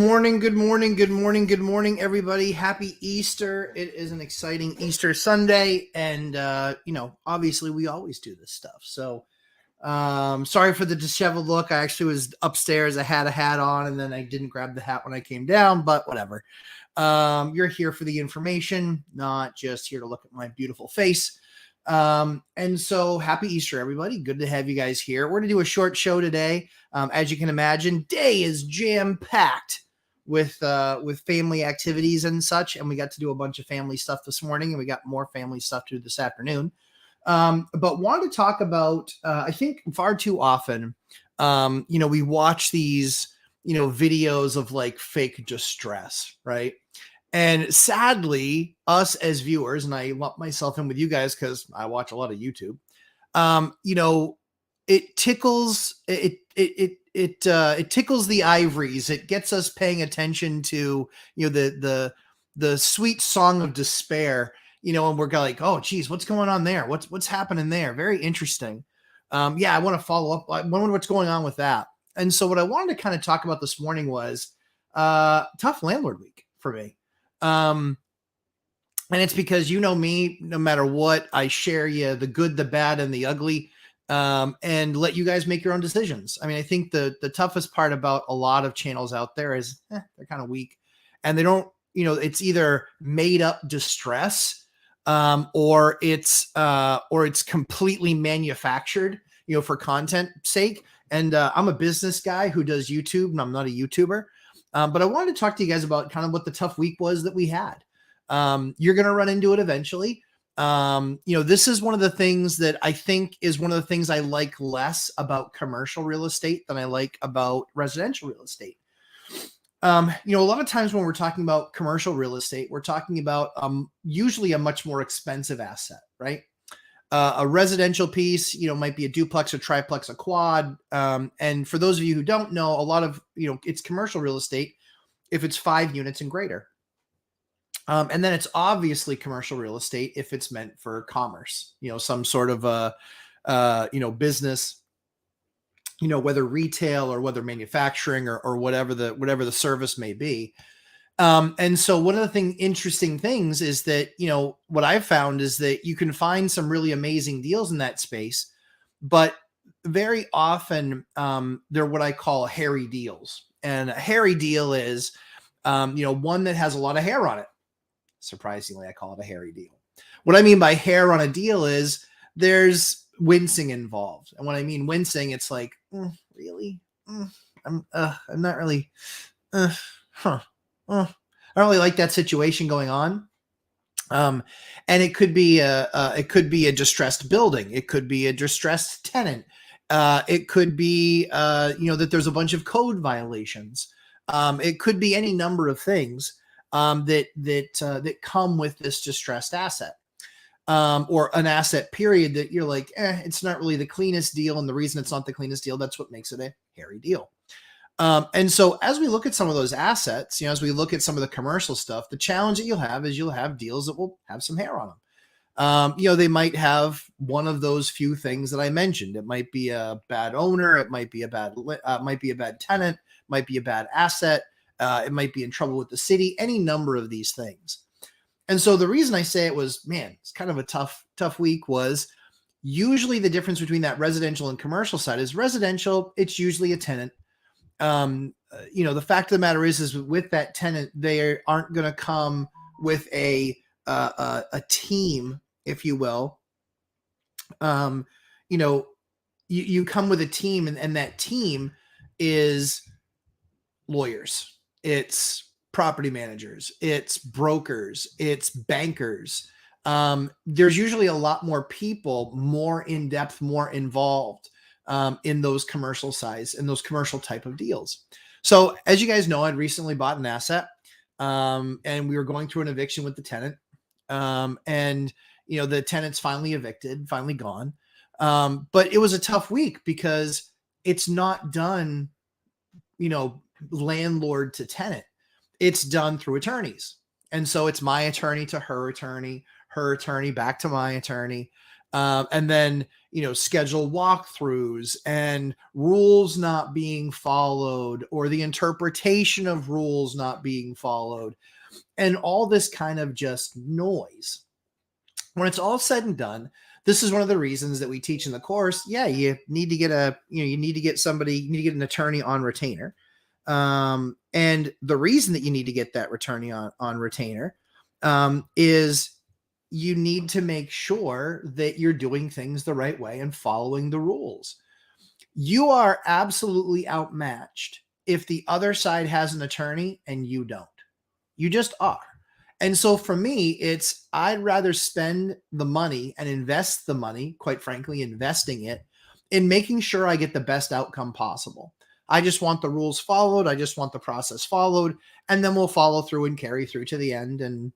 morning, good morning, good morning, good morning, everybody. Happy Easter. It is an exciting Easter Sunday. And, obviously we always do this stuff. So sorry for the disheveled look. I actually was upstairs. I had a hat on and then I didn't grab the hat when I came down, but whatever. You're here for the information, not just here to look at my beautiful face. And so happy Easter, everybody. Good to have you guys here. We're going to do a short show today. As you can imagine, day is jam-packed with family activities and such. And we got to do a bunch of family stuff this morning, and we got more family stuff to do this afternoon. But wanted to talk about, I think far too often, we watch these, videos of like fake distress, right? And sadly, us as viewers, and I lump myself in with you guys because I watch a lot of YouTube, it tickles it tickles the ivories. It gets us paying attention to the sweet song of despair. And we're like, oh, geez, what's going on there? What's happening there? Very interesting. I want to follow up. I wonder what's going on with that. And so what I wanted to kind of talk about this morning was tough landlord week for me. And it's because me, no matter what, I share you the good, the bad, and the ugly, and let you guys make your own decisions. I mean, I think the toughest part about a lot of channels out there is they're kind of weak, and they don't, it's either made up distress, or it's completely manufactured, for content sake. And I'm a business guy who does YouTube, and I'm not a YouTuber. But I wanted to talk to you guys about kind of what the tough week was that we had. You're going to run into it eventually. This is one of the things that I think is one of the things I like less about commercial real estate than I like about residential real estate. A lot of times when we're talking about commercial real estate, we're talking about usually a much more expensive asset, right? A residential piece, might be a duplex, a triplex, a quad. And for those of you who don't know, a lot of, it's commercial real estate if it's 5 units and greater. And then it's obviously commercial real estate if it's meant for commerce, some sort of business, whether retail or whether manufacturing or whatever the service may be. And so one of the interesting things is that, what I've found is that you can find some really amazing deals in that space, but very often they're what I call hairy deals. And a hairy deal is, one that has a lot of hair on it. Surprisingly, I call it a hairy deal. What I mean by hair on a deal is there's wincing involved. And when I mean wincing, it's like, really? I'm not really, I don't really like that situation going on. And it could be a distressed building. It could be a distressed tenant. It could be, that there's a bunch of code violations. It could be any number of things that come with this distressed asset, or an asset period that you're like, it's not really the cleanest deal. And the reason it's not the cleanest deal, that's what makes it a hairy deal. And so as we look at some of those assets, as we look at some of the commercial stuff, the challenge that you'll have is you'll have deals that will have some hair on them. They might have one of those few things that I mentioned. It might be a bad owner. It might be a bad tenant, might be a bad asset. It might be in trouble with the city, any number of these things. And so the reason I say it was, it's kind of a tough week was usually the difference between that residential and commercial side is residential. It's usually a tenant. The fact of the matter is with that tenant, they aren't going to come with a team, if you will. You come with a team, and that team is lawyers. It's property managers, it's brokers, it's bankers. There's usually a lot more people, more in depth, more involved in those commercial size, in those commercial type of deals. So as you guys know, I'd recently bought an asset, and we were going through an eviction with the tenant. And the tenant's finally evicted, finally gone. But it was a tough week because it's not done, landlord to tenant. It's done through attorneys. And so it's my attorney to her attorney back to my attorney. And then, schedule walkthroughs and rules not being followed or the interpretation of rules not being followed and all this kind of just noise. When it's all said and done, this is one of the reasons that we teach in the course. Yeah, you need to get you need to get somebody, you need to get an attorney on retainer. And the reason that you need to get that attorney on retainer is you need to make sure that you're doing things the right way and following the rules. You are absolutely outmatched if the other side has an attorney and you don't. You just are. And so for me, I'd rather spend the money and invest the money, quite frankly, investing it in making sure I get the best outcome possible. I just want the rules followed. I just want the process followed. And then we'll follow through and carry through to the end. And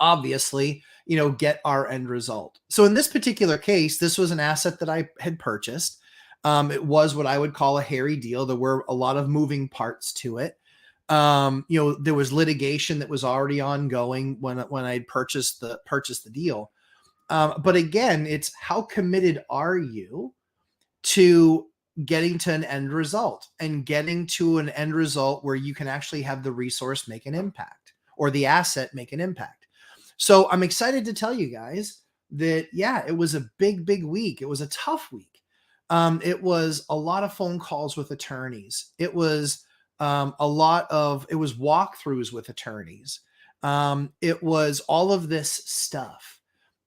obviously, get our end result. So in this particular case, this was an asset that I had purchased. It was what I would call a hairy deal. There were a lot of moving parts to it. There was litigation that was already ongoing when I purchased the deal. But again, it's how committed are you to getting to an end result and getting to an end result where you can actually have the resource make an impact or the asset make an impact. So I'm excited to tell you guys that, yeah, it was a big, big week. It was a tough week. It was a lot of phone calls with attorneys. It was it was walkthroughs with attorneys. It was all of this stuff.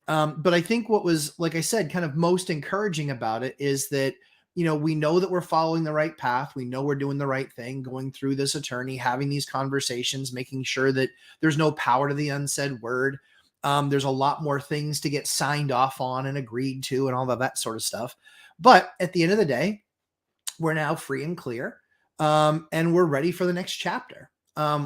But I think what was, like I said, kind of most encouraging about it is that, we know that we're following the right path. We know we're doing the right thing, going through this attorney, having these conversations, making sure that there's no power to the unsaid word. There's a lot more things to get signed off on and agreed to and all of that sort of stuff. But at the end of the day, we're now free and clear. And we're ready for the next chapter.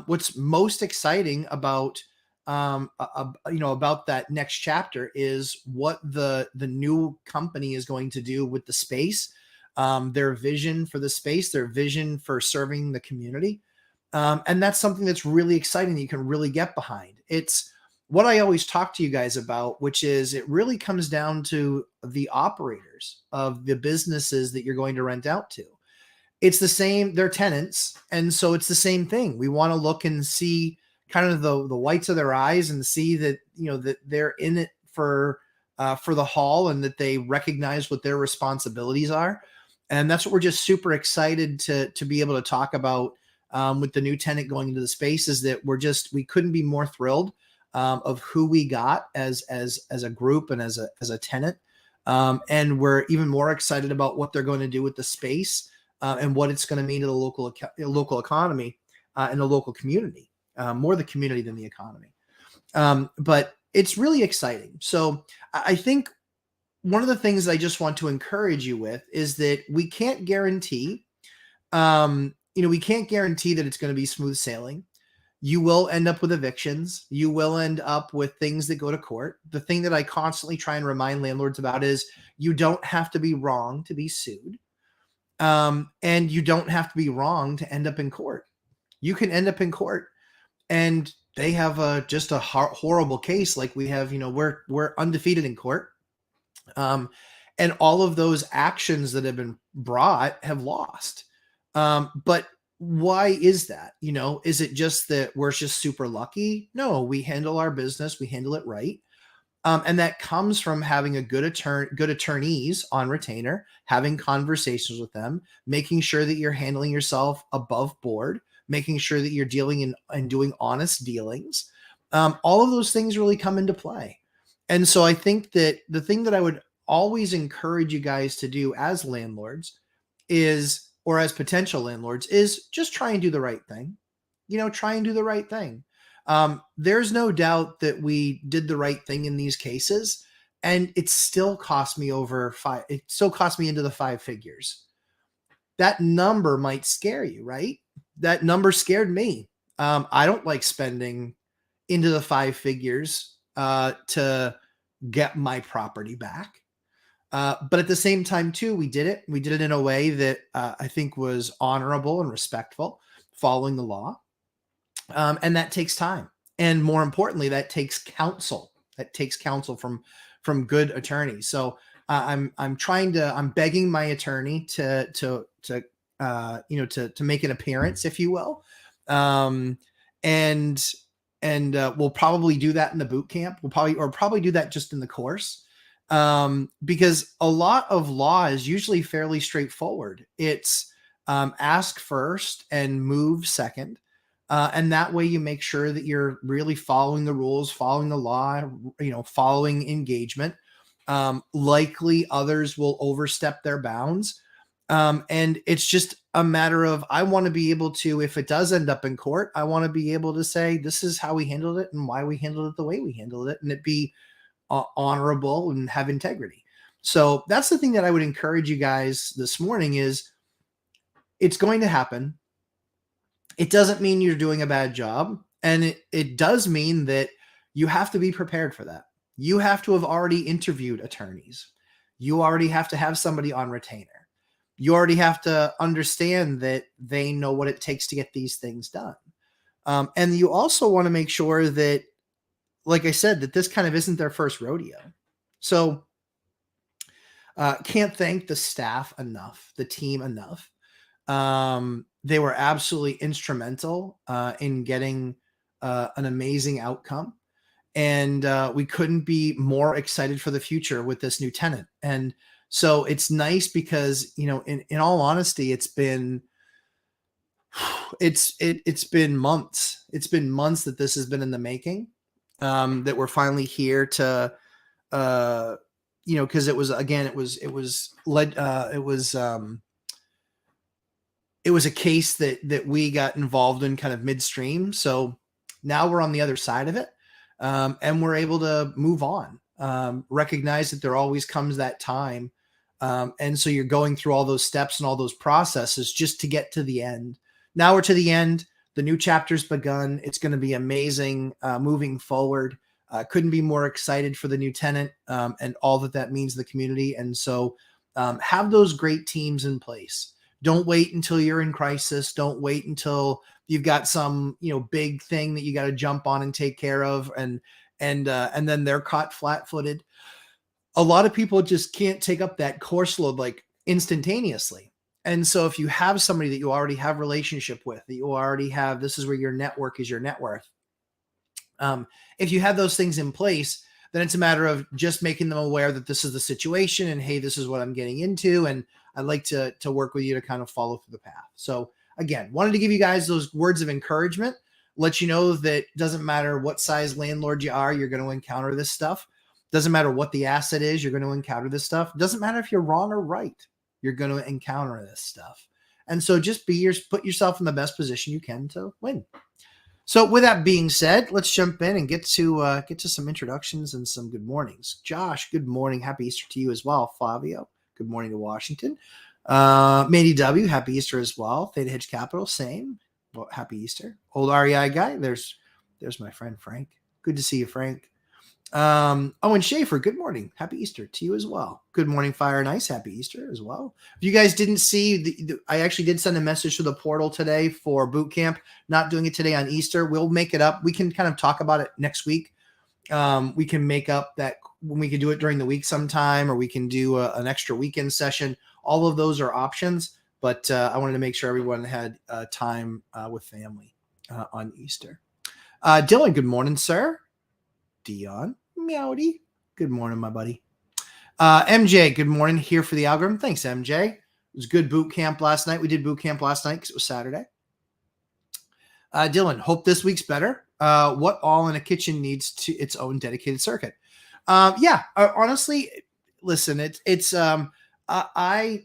What's most exciting about about that next chapter is what the new company is going to do with the space, their vision for the space, their vision for serving the community. And that's something that's really exciting that you can really get behind. It's what I always talk to you guys about, which is it really comes down to the operators of the businesses that you're going to rent out to. It's the same, they're tenants. And so it's the same thing. We want to look and see kind of the whites of their eyes and see that, that they're in it for the haul and that they recognize what their responsibilities are. And that's what we're just super excited to be able to talk about with the new tenant going into the space is that we couldn't be more thrilled of who we got as a group and as a tenant. And we're even more excited about what they're going to do with the space. And what it's going to mean to the local economy and the local community, more the community than the economy. But it's really exciting. So I think one of the things I just want to encourage you with is that we can't guarantee, we can't guarantee that it's going to be smooth sailing. You will end up with evictions. You will end up with things that go to court. The thing that I constantly try and remind landlords about is you don't have to be wrong to be sued. And you don't have to be wrong to end up in court. You can end up in court and they have just a horrible case. Like we have, we're undefeated in court. And all of those actions that have been brought have lost. But why is that? Is it just that we're just super lucky? No, we handle our business. We handle it right. And that comes from having a good attorneys on retainer, having conversations with them, making sure that you're handling yourself above board, making sure that you're dealing and doing honest dealings. All of those things really come into play. And so I think that the thing that I would always encourage you guys to do as landlords or as potential landlords is just try and do the right thing. Try and do the right thing. There's no doubt that we did the right thing in these cases, and it still cost me it still cost me into the 5 figures. That number might scare you, right? That number scared me. I don't like spending into the 5 figures to get my property back. But at the same time too, we did it. We did it in a way that I think was honorable and respectful, following the law. And that takes time. And more importantly, that takes counsel. That takes counsel from from good attorneys. So I'm begging my attorney to make an appearance, if you will. Um, and we'll probably do that in the boot camp. We'll probably do that just in the course. Because a lot of law is usually fairly straightforward. It's ask first and move second. And that way you make sure that you're really following the rules, following the law, following engagement. Likely others will overstep their bounds. And it's just a matter of, I want to be able to, if it does end up in court, I want to be able to say, this is how we handled it and why we handled it the way we handled it. And it be honorable and have integrity. So that's the thing that I would encourage you guys this morning is, it's going to happen. It doesn't mean you're doing a bad job. And it does mean that you have to be prepared for that. You have to have already interviewed attorneys. You already have to have somebody on retainer. You already have to understand that they know what it takes to get these things done. And you also want to make sure that, like I said, that this kind of isn't their first rodeo. So can't thank the staff enough, the team enough. They were absolutely instrumental in getting an amazing outcome. And we couldn't be more excited for the future with this new tenant. And so it's nice because, in all honesty, it's been months. It's been months that this has been in the making. That we're finally here to, because it was a case that we got involved in kind of midstream. So now we're on the other side of it, and we're able to move on. Recognize that there always comes that time, and so you're going through all those steps and all those processes just to get to the end. Now we're to the end. The new chapter's begun. It's going to be amazing moving forward. Couldn't be more excited for the new tenant and all that means to the community. And so have those great teams in place. Don't wait until you're in crisis. Don't wait until you've got some big thing that you got to jump on and take care of, and then they're caught flat-footed. A lot of people just can't take up that course load like instantaneously. And so if you have somebody that you already have relationship with, that you already have, this is where your network is your net worth. If you have those things in place, then it's a matter of just making them aware that this is the situation and, hey, this is what I'm getting into. And I'd like to work with you to kind of follow through the path. So again, wanted to give you guys those words of encouragement, let you know that doesn't matter what size landlord you are, you're going to encounter this stuff. Doesn't matter what the asset is, you're going to encounter this stuff. Doesn't matter if you're wrong or right. You're going to encounter this stuff. And so just put yourself in the best position you can to win. So with that being said, let's jump in and get to some introductions and some good mornings. Josh, good morning. Happy Easter to you as well. Flavio, good morning to Washington. Mandy W, happy Easter as well. Theta Hedge Capital, same. Well, happy Easter. Old REI guy, there's my friend Frank. Good to see you, Frank. Owen Schaefer, good morning. Happy Easter to you as well. Good morning, Fire and Ice. Happy Easter as well. If you guys didn't see, I actually did send a message to the portal today for boot camp. Not doing it today on Easter. We'll make it up. We can kind of talk about it next week. We can make up that when we can do it during the week sometime, or we can do an extra weekend session. All of those are options, but I wanted to make sure everyone had time with family on Easter. Dylan, good morning, sir. Dion, meowdy. Good morning, my buddy. MJ, good morning. Here for the algorithm. Thanks, MJ. It was good boot camp last night. We did boot camp last night because it was Saturday. Dylan, hope this week's better. What all in a kitchen needs to its own dedicated circuit? Honestly, listen, I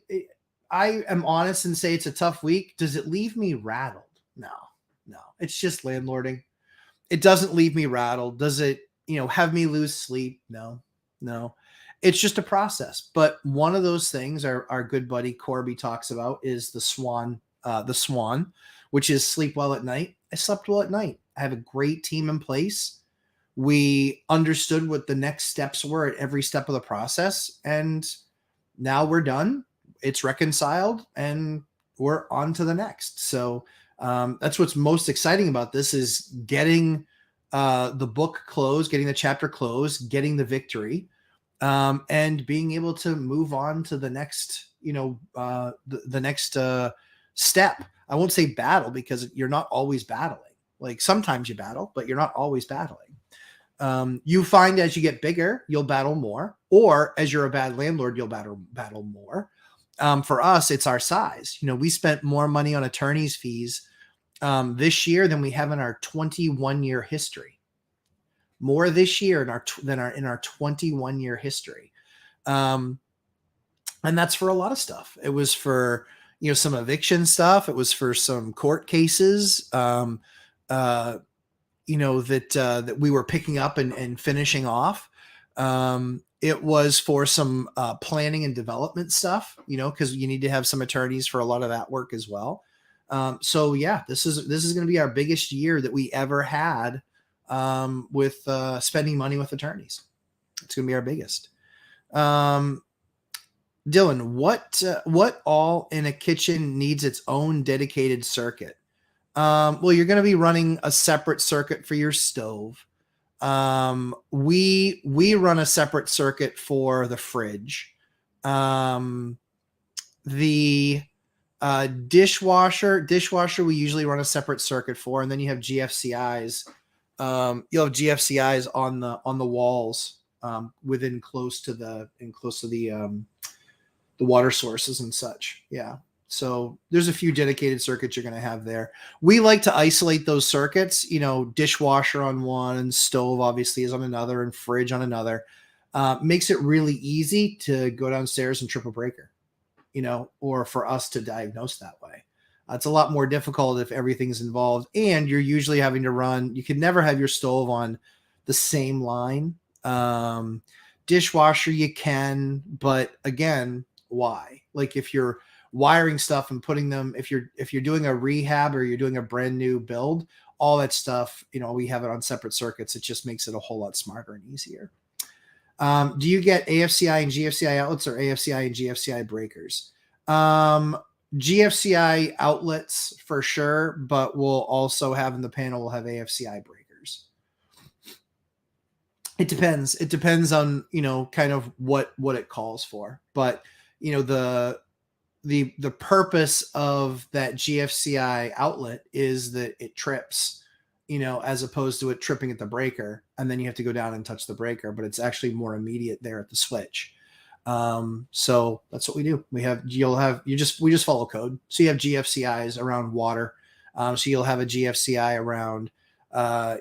am honest and say it's a tough week. Does it leave me rattled? No. It's just landlording. It doesn't leave me rattled. Does it, have me lose sleep? No. It's just a process. But one of those things our good buddy Corby talks about is the swan, which is sleep well at night. I slept well at night. I have a great team in place. We understood what the next steps were at every step of the process. And now we're done. It's reconciled and we're on to the next. So that's what's most exciting about this is getting the book closed, getting the chapter closed, getting the victory. and being able to move on to the next, the next step. I won't say battle, because you're not always battling. Like sometimes you battle, but you're not always battling. You find as you get bigger, you'll battle more, or as you're a bad landlord, you'll battle more. For us, it's our size. We spent more money on attorney's fees this year than we have in our 21-year history. More this year in our 21-year history. And that's for a lot of stuff. It was for, some eviction stuff. It was for some court cases, that we were picking up and finishing off. It was for some planning and development stuff, because you need to have some attorneys for a lot of that work as well. So yeah, this is going to be our biggest year that we ever had with spending money with attorneys. It's going to be our biggest. Dylan, what all in a kitchen needs its own dedicated circuit? Well, you're going to be running a separate circuit for your stove. We run a separate circuit for the fridge. The dishwasher, we usually run a separate circuit for, and then you have GFCIs. You'll have GFCIs on the walls, within close to the water sources and such. Yeah. So there's a few dedicated circuits you're going to have there. We like to isolate those circuits, dishwasher on one, and stove obviously is on another, and fridge on another. Makes it really easy to go downstairs and trip a breaker, or for us to diagnose that way. It's a lot more difficult if everything's involved, and you're usually having to run. You can never have your stove on the same line. Dishwasher you can, but again, why? Like if you're wiring stuff and putting them, if you're doing a rehab or you're doing a brand new build, all that stuff, we have it on separate circuits. It just makes it a whole lot smarter and easier. Do you get AFCI and GFCI outlets, or AFCI and GFCI breakers? GFCI outlets for sure, but we'll also have in the panel, we'll have AFCI breakers. It depends. It depends on, kind of what it calls for. But, the purpose of that GFCI outlet is that it trips, as opposed to it tripping at the breaker, and then you have to go down and touch the breaker, but it's actually more immediate there at the switch. So that's what we do. We just follow code. So you have GFCIs around water. So you'll have a GFCI around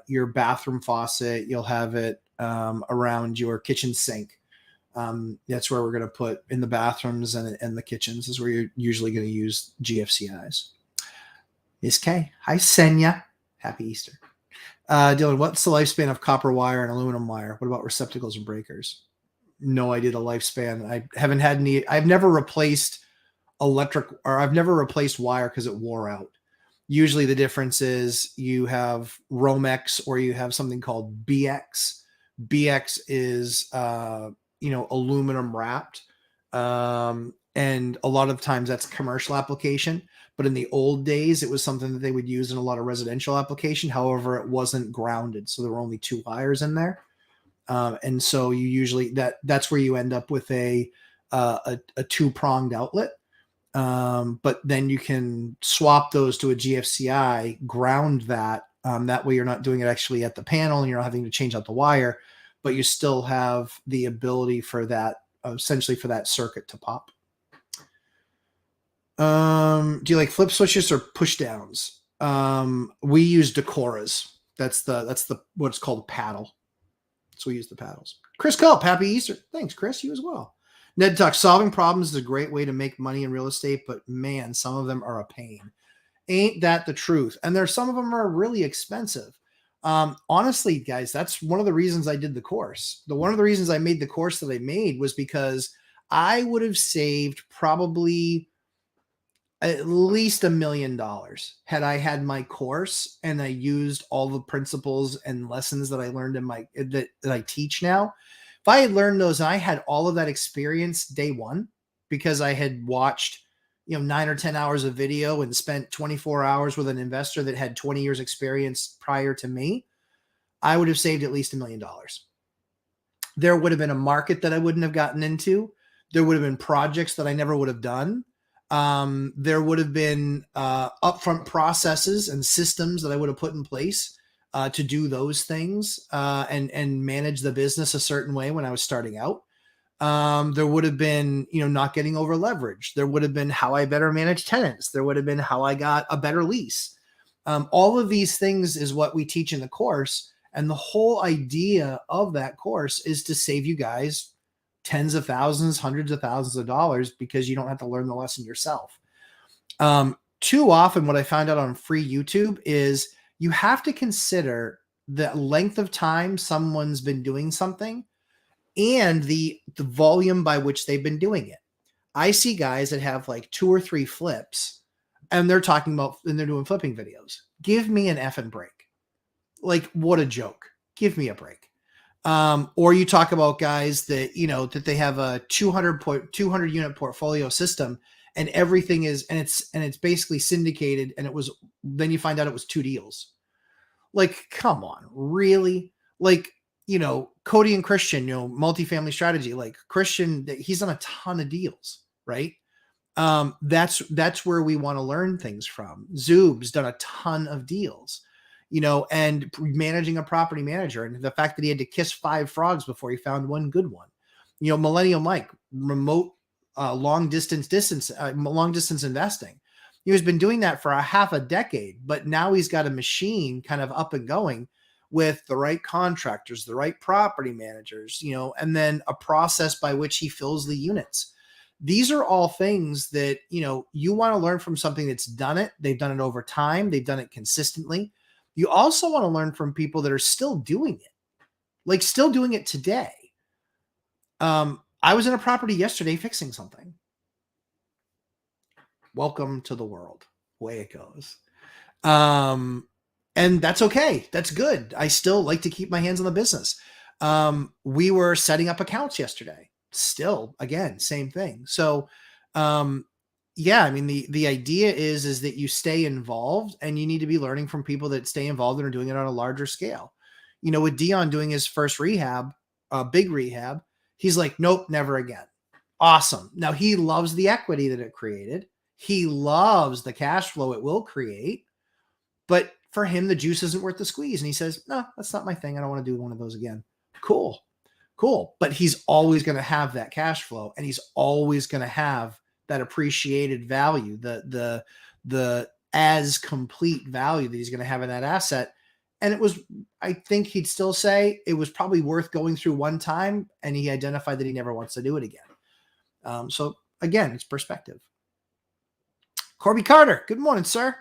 your bathroom faucet. You'll have it around your kitchen sink. That's where we're going to put in the bathrooms and the kitchens is where you're usually going to use GFCIs. Miss K. Hi, Senya. Happy Easter. Dylan, what's the lifespan of copper wire and aluminum wire? What about receptacles and breakers? No idea the lifespan. I've never replaced I've never replaced wire because it wore out. Usually the difference is you have Romex or you have something called BX. BX is, aluminum wrapped. And a lot of times that's commercial application, but in the old days, it was something that they would use in a lot of residential application. However, it wasn't grounded. So there were only two wires in there. And so you usually, that's where you end up with a two-pronged outlet. But then you can swap those to a GFCI, ground that. That way you're not doing it actually at the panel and you're not having to change out the wire, but you still have the ability for that, essentially for that circuit to pop. Do you like flip switches or push downs? We use Decoras. That's what's called a paddle. So we use the paddles. Chris Culp, happy Easter. Thanks, Chris. You as well. Ned Tuck, solving problems is a great way to make money in real estate, but man, some of them are a pain. Ain't that the truth? And some of them are really expensive. Honestly, guys, that's one of the reasons I did the course. One of the reasons I made the course that I made was because I would have saved probably at least $1 million had I had my course and I used all the principles and lessons that I learned that I teach now. If I had learned those and I had all of that experience day one, because I had watched, 9 or 10 hours of video and spent 24 hours with an investor that had 20 years experience prior to me, I would have saved at least $1 million. there would have been a market that I wouldn't have gotten into. There would have been projects that I never would have done. There would have been upfront processes and systems that I would have put in place to do those things and manage the business a certain way when I was starting out. There would have been, not getting over leverage. There would have been how I better manage tenants. There would have been how I got a better lease. All of these things is what we teach in the course. And the whole idea of that course is to save you guys tens of thousands, hundreds of thousands of dollars because you don't have to learn the lesson yourself. Too often what I found out on free YouTube is you have to consider the length of time someone's been doing something and the volume by which they've been doing it. I see guys that have like 2 or 3 flips and they're talking about, and they're doing flipping videos. Give me an effing break. Like, what a joke. Give me a break. Or you talk about guys that, that they have a 200 unit portfolio system and everything is, and it's basically syndicated. And then you find out it was 2 deals. Like, come on, really? Like, Cody and Christian, multifamily strategy, like Christian, he's done a ton of deals, right? That's where we want to learn things from. Zoob's done a ton of deals, and managing a property manager, and the fact that he had to kiss 5 frogs before he found one good one. Millennial Mike, remote, long distance investing. He's been doing that for a half a decade, but now he's got a machine kind of up and going with the right contractors, the right property managers, and then a process by which he fills the units. These are all things that, you want to learn from something that's done it. They've done it over time. They've done it consistently. You also want to learn from people that are still doing it, like still doing it today. I was in a property yesterday fixing something. Welcome to the world. Way it goes. And that's okay. That's good. I still like to keep my hands on the business. We were setting up accounts yesterday. Still, again, same thing. So, yeah, I mean, the idea is that you stay involved and you need to be learning from people that stay involved and are doing it on a larger scale. With Dion doing his first rehab, big rehab, he's like, nope, never again. Awesome. Now he loves the equity that it created. He loves the cash flow it will create, but for him, the juice isn't worth the squeeze. And he says, no, that's not my thing. I don't want to do one of those again. Cool. But he's always going to have that cash flow and he's always going to have that appreciated value, the as complete value that he's going to have in that asset. And I think he'd still say it was probably worth going through one time. And he identified that he never wants to do it again. So again, it's perspective. Corby Carter. Good morning, sir.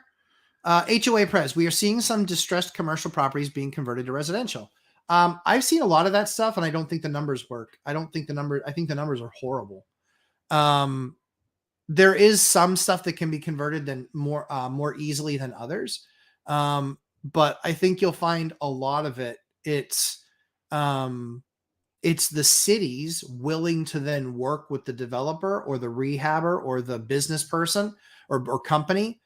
HOA Prez, we are seeing some distressed commercial properties being converted to residential. I've seen a lot of that stuff and I don't think the numbers work. I think the numbers are horrible. There is some stuff that can be converted than more easily than others. But I think you'll find a lot of it. It's the cities willing to then work with the developer or the rehabber or the business person or company.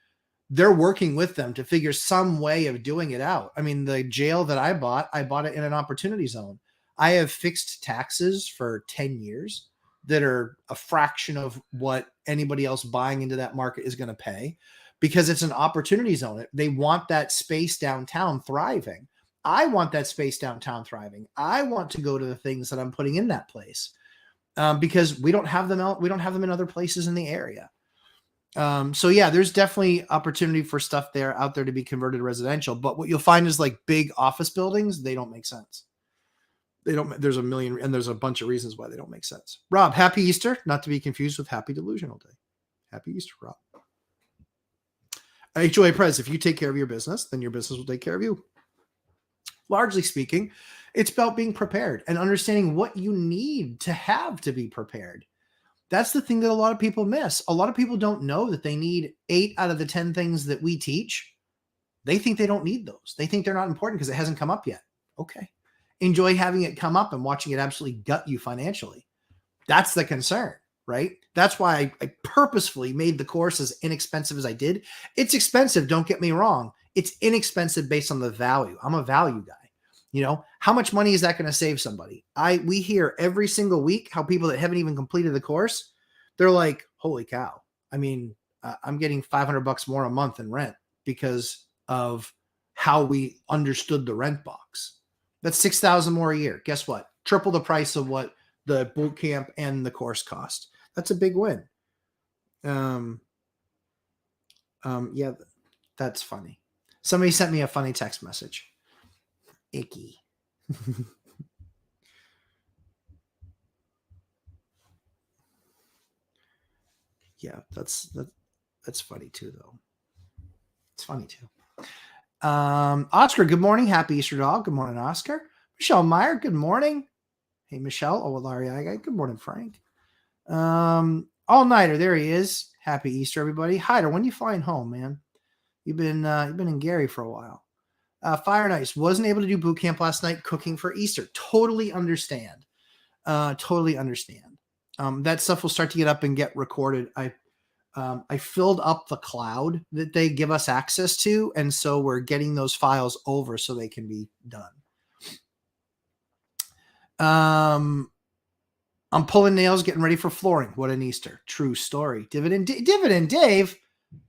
They're working with them to figure some way of doing it out. I mean, the jail that I bought it in an opportunity zone. I have fixed taxes for 10 years that are a fraction of what anybody else buying into that market is going to pay because it's an opportunity zone. They want that space downtown thriving. I want that space downtown thriving. I want to go to the things that I'm putting in that place because we don't have them out. We don't have them in other places in the area. So yeah, there's definitely opportunity for stuff out there to be converted to residential, but what you'll find is like big office buildings, they don't make sense. There's a bunch of reasons why they don't make sense. Rob, happy Easter, not to be confused with happy delusional day. Happy Easter, Rob. HOA Prez, if you take care of your business, then your business will take care of you. Largely speaking, it's about being prepared and understanding what you need to have to be prepared. That's the thing that a lot of people miss. A lot of people don't know that they need 8 out of the 10 things that we teach. They think they don't need those. They think they're not important because it hasn't come up yet. Okay. Enjoy having it come up and watching it absolutely gut you financially. That's the concern, right? That's why I purposefully made the course as inexpensive as I did. It's expensive. Don't get me wrong. It's inexpensive based on the value. I'm a value guy. How much money is that going to save somebody? We hear every single week how people that haven't even completed the course, they're like, holy cow. I mean, I'm getting $500 more a month in rent because of how we understood the rent box. That's $6,000 more a year. Guess what? Triple the price of what the boot camp and the course cost. That's a big win. Yeah, that's funny. Somebody sent me a funny text message. Icky. Yeah, that's funny too, though. It's funny too. Oscar, good morning. Happy Easter, dog. Good morning, Oscar. Michelle Meyer, good morning. Hey, Michelle. Oh, Larry, good morning, Frank. All nighter, there he is. Happy Easter, everybody. Hyder, when you flying home, man? You've been in Gary for a while. Fire Nice wasn't able to do boot camp last night. Cooking for Easter. Totally understand. Totally understand. That stuff will start to get up and get recorded. I filled up the cloud that they give us access to, and so we're getting those files over so they can be done. I'm pulling nails, getting ready for flooring. What an Easter. True story. Dividend Dave,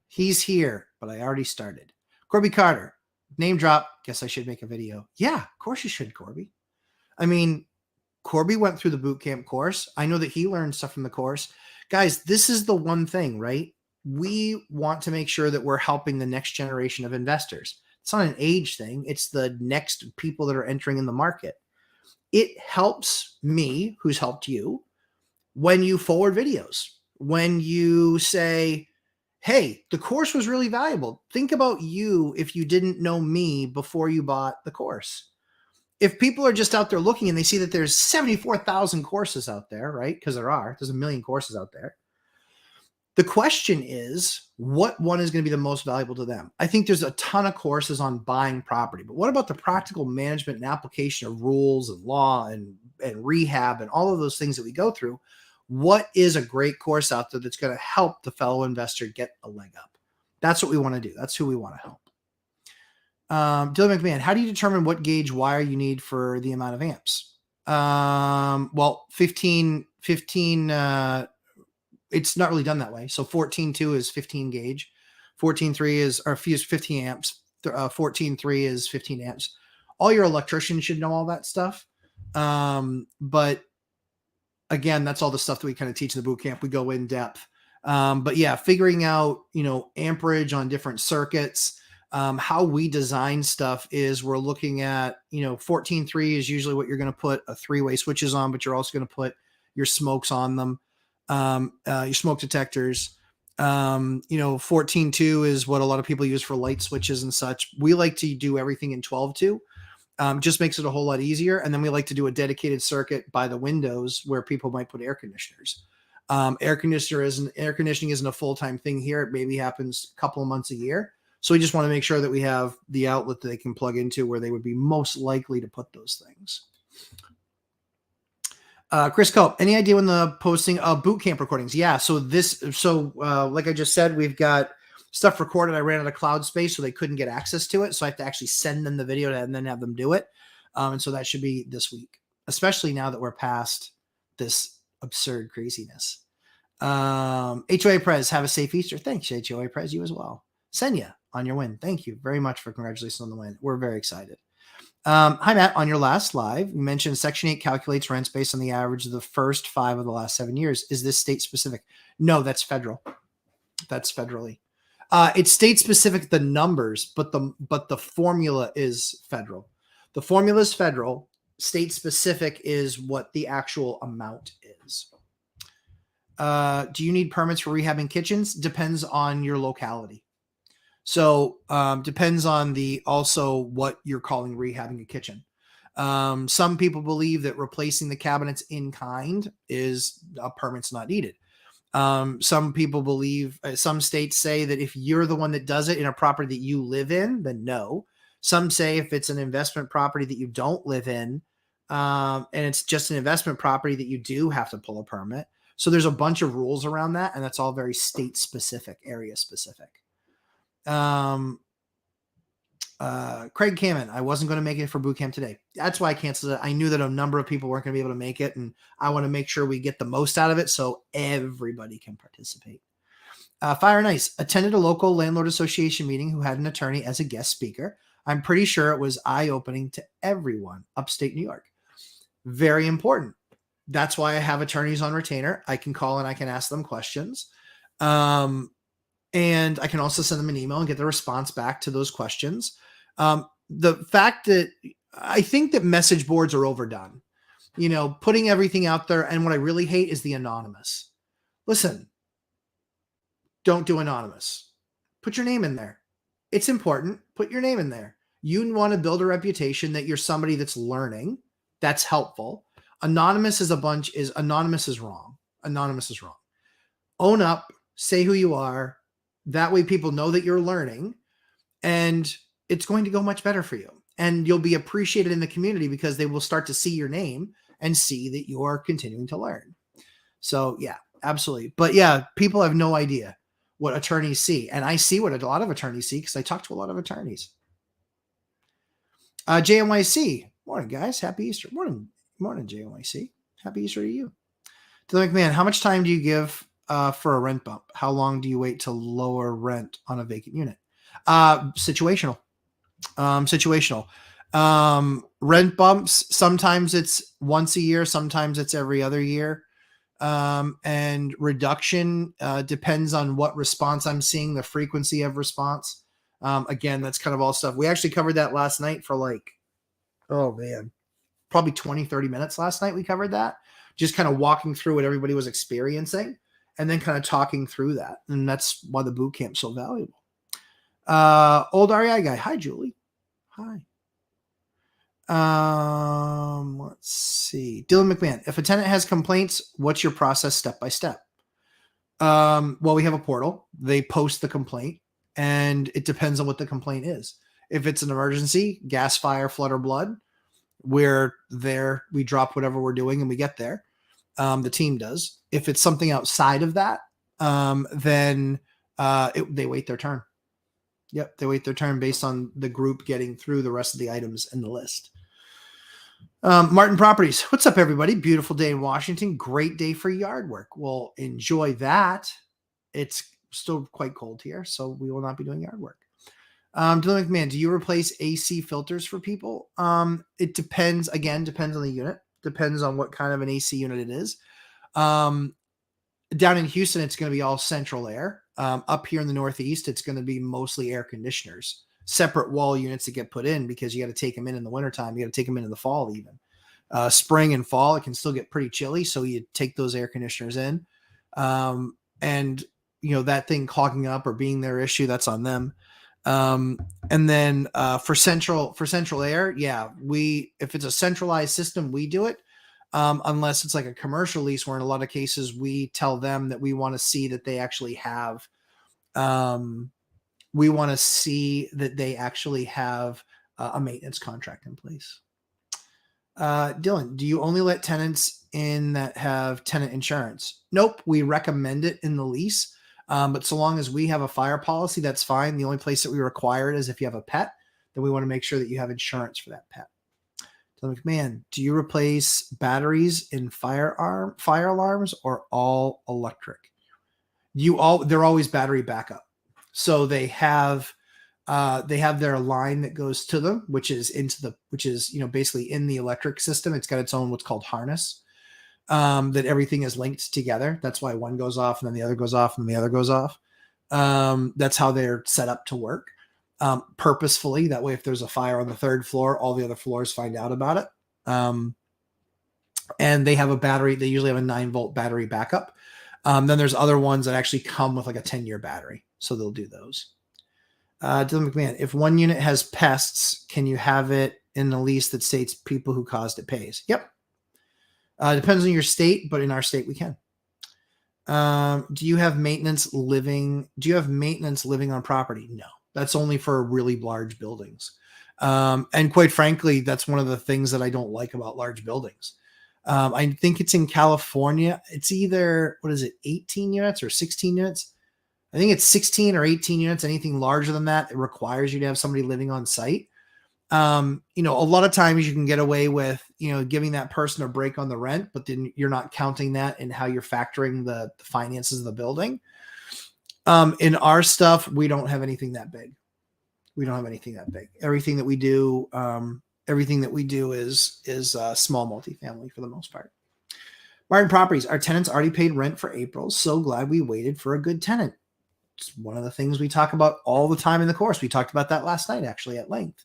he's here, but I already started. Corby Carter, name drop. Guess I should make a video. Yeah, of course you should, Corby. I mean, Corby went through the boot camp course. I know that he learned stuff from the course. Guys, this is the one thing, right? We want to make sure that we're helping the next generation of investors. It's not an age thing. It's the next people that are entering in the market. It helps me, who's helped you, when you forward videos, when you say, hey, the course was really valuable. Think about you if you didn't know me before you bought the course. If people are just out there looking and they see that there's 74,000 courses out there, right? Because there's a million courses out there. The question is, what one is going to be the most valuable to them? I think there's a ton of courses on buying property, but what about the practical management and application of rules and law and rehab and all of those things that we go through? What is a great course out there that's going to help the fellow investor get a leg up? That's what we want to do. That's who we want to help. Dylan McMahon, how do you determine what gauge wire you need for the amount of amps? Well, 15, it's not really done that way. So 14.2 is 15 gauge. 14.3 is 15 amps. 14.3 is 15 amps. All your electricians should know all that stuff. But again, that's all the stuff that we kind of teach in the boot camp. We go in depth. But yeah, figuring out, amperage on different circuits. How we design stuff is we're looking at, 14.3 is usually what you're going to put a three-way switches on, but you're also going to put your smokes on them, your smoke detectors. 14.2 is what a lot of people use for light switches and such. We like to do everything in 12.2. Just makes it a whole lot easier. And then we like to do a dedicated circuit by the windows where people might put air conditioners. Air conditioning isn't a full-time thing here. It maybe happens a couple of months a year. So we just want to make sure that we have the outlet that they can plug into where they would be most likely to put those things. Chris Cope, any idea when the posting of boot camp recordings? Yeah. So like I just said, we've got stuff recorded. I ran out of cloud space, so they couldn't get access to it. So I have to actually send them the video and then have them do it. And so that should be this week, especially now that we're past this absurd craziness. HOA Prez, have a safe Easter. Thanks, HOA Prez. You as well. Senya, on your win. Thank you very much for congratulations on the win. We're very excited. Hi, Matt. On your last live, you mentioned Section 8 calculates rents based on the average of the first 5 of the last 7 years. Is this state specific? No, that's federal. That's federally. It's state specific, the numbers, but the formula is federal. The formula is federal. State specific is what the actual amount is. Do you need permits for rehabbing kitchens? Depends on your locality. So depends on also what you're calling rehabbing a kitchen. Some people believe that replacing the cabinets in kind is a permit's not needed. Some people believe, some states say that if you're the one that does it in a property that you live in, then no. Some say if it's an investment property that you don't live in, and it's just an investment property that you do have to pull a permit. So there's a bunch of rules around that, and that's all very state specific, area specific. Craig Kamen, I wasn't going to make it for boot camp today. That's why I canceled it. I knew that a number of people weren't going to be able to make it, and I want to make sure we get the most out of it so everybody can participate. Fire and Ice attended a local landlord association meeting who had an attorney as a guest speaker. I'm pretty sure it was eye-opening to everyone upstate New York. Very important. That's why I have attorneys on retainer. I can call and I can ask them questions. And I can also send them an email and get the response back to those questions. The fact that I think that message boards are overdone, putting everything out there. And what I really hate is the anonymous. Listen, don't do anonymous. Put your name in there. It's important. Put your name in there. You want to build a reputation that you're somebody that's learning. That's helpful. Anonymous is wrong. Anonymous is wrong. Own up, say who you are. That way people know that you're learning, and it's going to go much better for you. And you'll be appreciated in the community because they will start to see your name and see that you're continuing to learn. So yeah, absolutely. But yeah, people have no idea what attorneys see. And I see what a lot of attorneys see because I talk to a lot of attorneys. JNYC. Morning, guys. Happy Easter. Morning, JNYC. Happy Easter to you. Dylan McMahon, how much time do you give for a rent bump? How long do you wait to lower rent on a vacant unit? Situational. Rent bumps, sometimes it's once a year, sometimes it's every other year. And reduction depends on what response I'm seeing, the frequency of response. Again, that's kind of all stuff. We actually covered that last night for probably 20, 30 minutes last night. We covered that, just kind of walking through what everybody was experiencing and then kind of talking through that. And that's why the boot camp's so valuable. Old REI guy. Hi, Julie. Hi. Let's see. Dylan McMahon. If a tenant has complaints, what's your process step by step? Well, we have a portal. They post the complaint, and it depends on what the complaint is. If it's an emergency, gas, fire, flood, or blood, we're there. We drop whatever we're doing and we get there. The team does. If it's something outside of that, then they wait their turn. Yep, they wait their turn based on the group getting through the rest of the items in the list. Martin Properties. What's up, everybody? Beautiful day in Washington. Great day for yard work. Well, enjoy that. It's still quite cold here, so we will not be doing yard work. Dylan McMahon, do you replace AC filters for people? It depends. Again, depends on the unit. Depends on what kind of an AC unit it is. Down in Houston, it's going to be all central air. Up here in the Northeast, it's going to be mostly air conditioners, separate wall units that get put in because you got to take them in the wintertime. You got to take them in the fall even. Spring and fall, it can still get pretty chilly. So you take those air conditioners in. And, that thing clogging up or being their issue, that's on them. And then for central air, yeah, if it's a centralized system, we do it. Unless it's like a commercial lease where in a lot of cases we tell them that we want to see that they actually have a maintenance contract in place. Dylan, do you only let tenants in that have tenant insurance? Nope. We recommend it in the lease. But so long as we have a fire policy, that's fine. The only place that we require it is if you have a pet, then we want to make sure that you have insurance for that pet. Man, do you replace batteries in fire alarms or all electric? They're always battery backup. So they have their line that goes to them, which is basically in the electric system. It's got its own what's called harness that everything is linked together. That's why one goes off and then the other goes off and the other goes off. That's how they're set up to work. Purposefully. That way, if there's a fire on the third floor, all the other floors find out about it. And they have a battery. They usually have a 9-volt battery backup. Then there's other ones that actually come with like a 10-year battery. So they'll do those. Dylan McMahon, if one unit has pests, can you have it in the lease that states people who caused it pays? Yep. Depends on your state, but in our state, we can. Do you have maintenance living on property? No. That's only for really large buildings. And quite frankly, that's one of the things that I don't like about large buildings. I think it's in California. It's either, 18 units or 16 units? I think it's 16 or 18 units. Anything larger than that, it requires you to have somebody living on site. A lot of times you can get away with, giving that person a break on the rent, but then you're not counting that in how you're factoring the finances of the building. In our stuff, we don't have anything that big. Everything that we do is small multifamily for the most part. Martin Properties, our tenants already paid rent for April. So glad we waited for a good tenant. It's one of the things we talk about all the time in the course. We talked about that last night, actually, at length.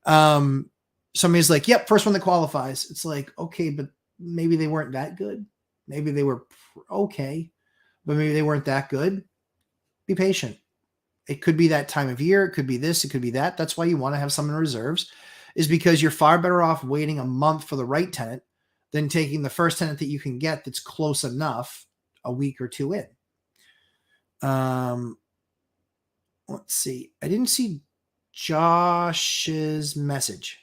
Somebody's like, yep, first one that qualifies. It's like, okay, but maybe they weren't that good. Maybe they were okay, but maybe they weren't that good. Be patient. It could be that time of year. It could be this. It could be that. That's why you want to have some in reserves, is because you're far better off waiting a month for the right tenant than taking the first tenant that you can get that's close enough a week or two in. Let's see. I didn't see Josh's message.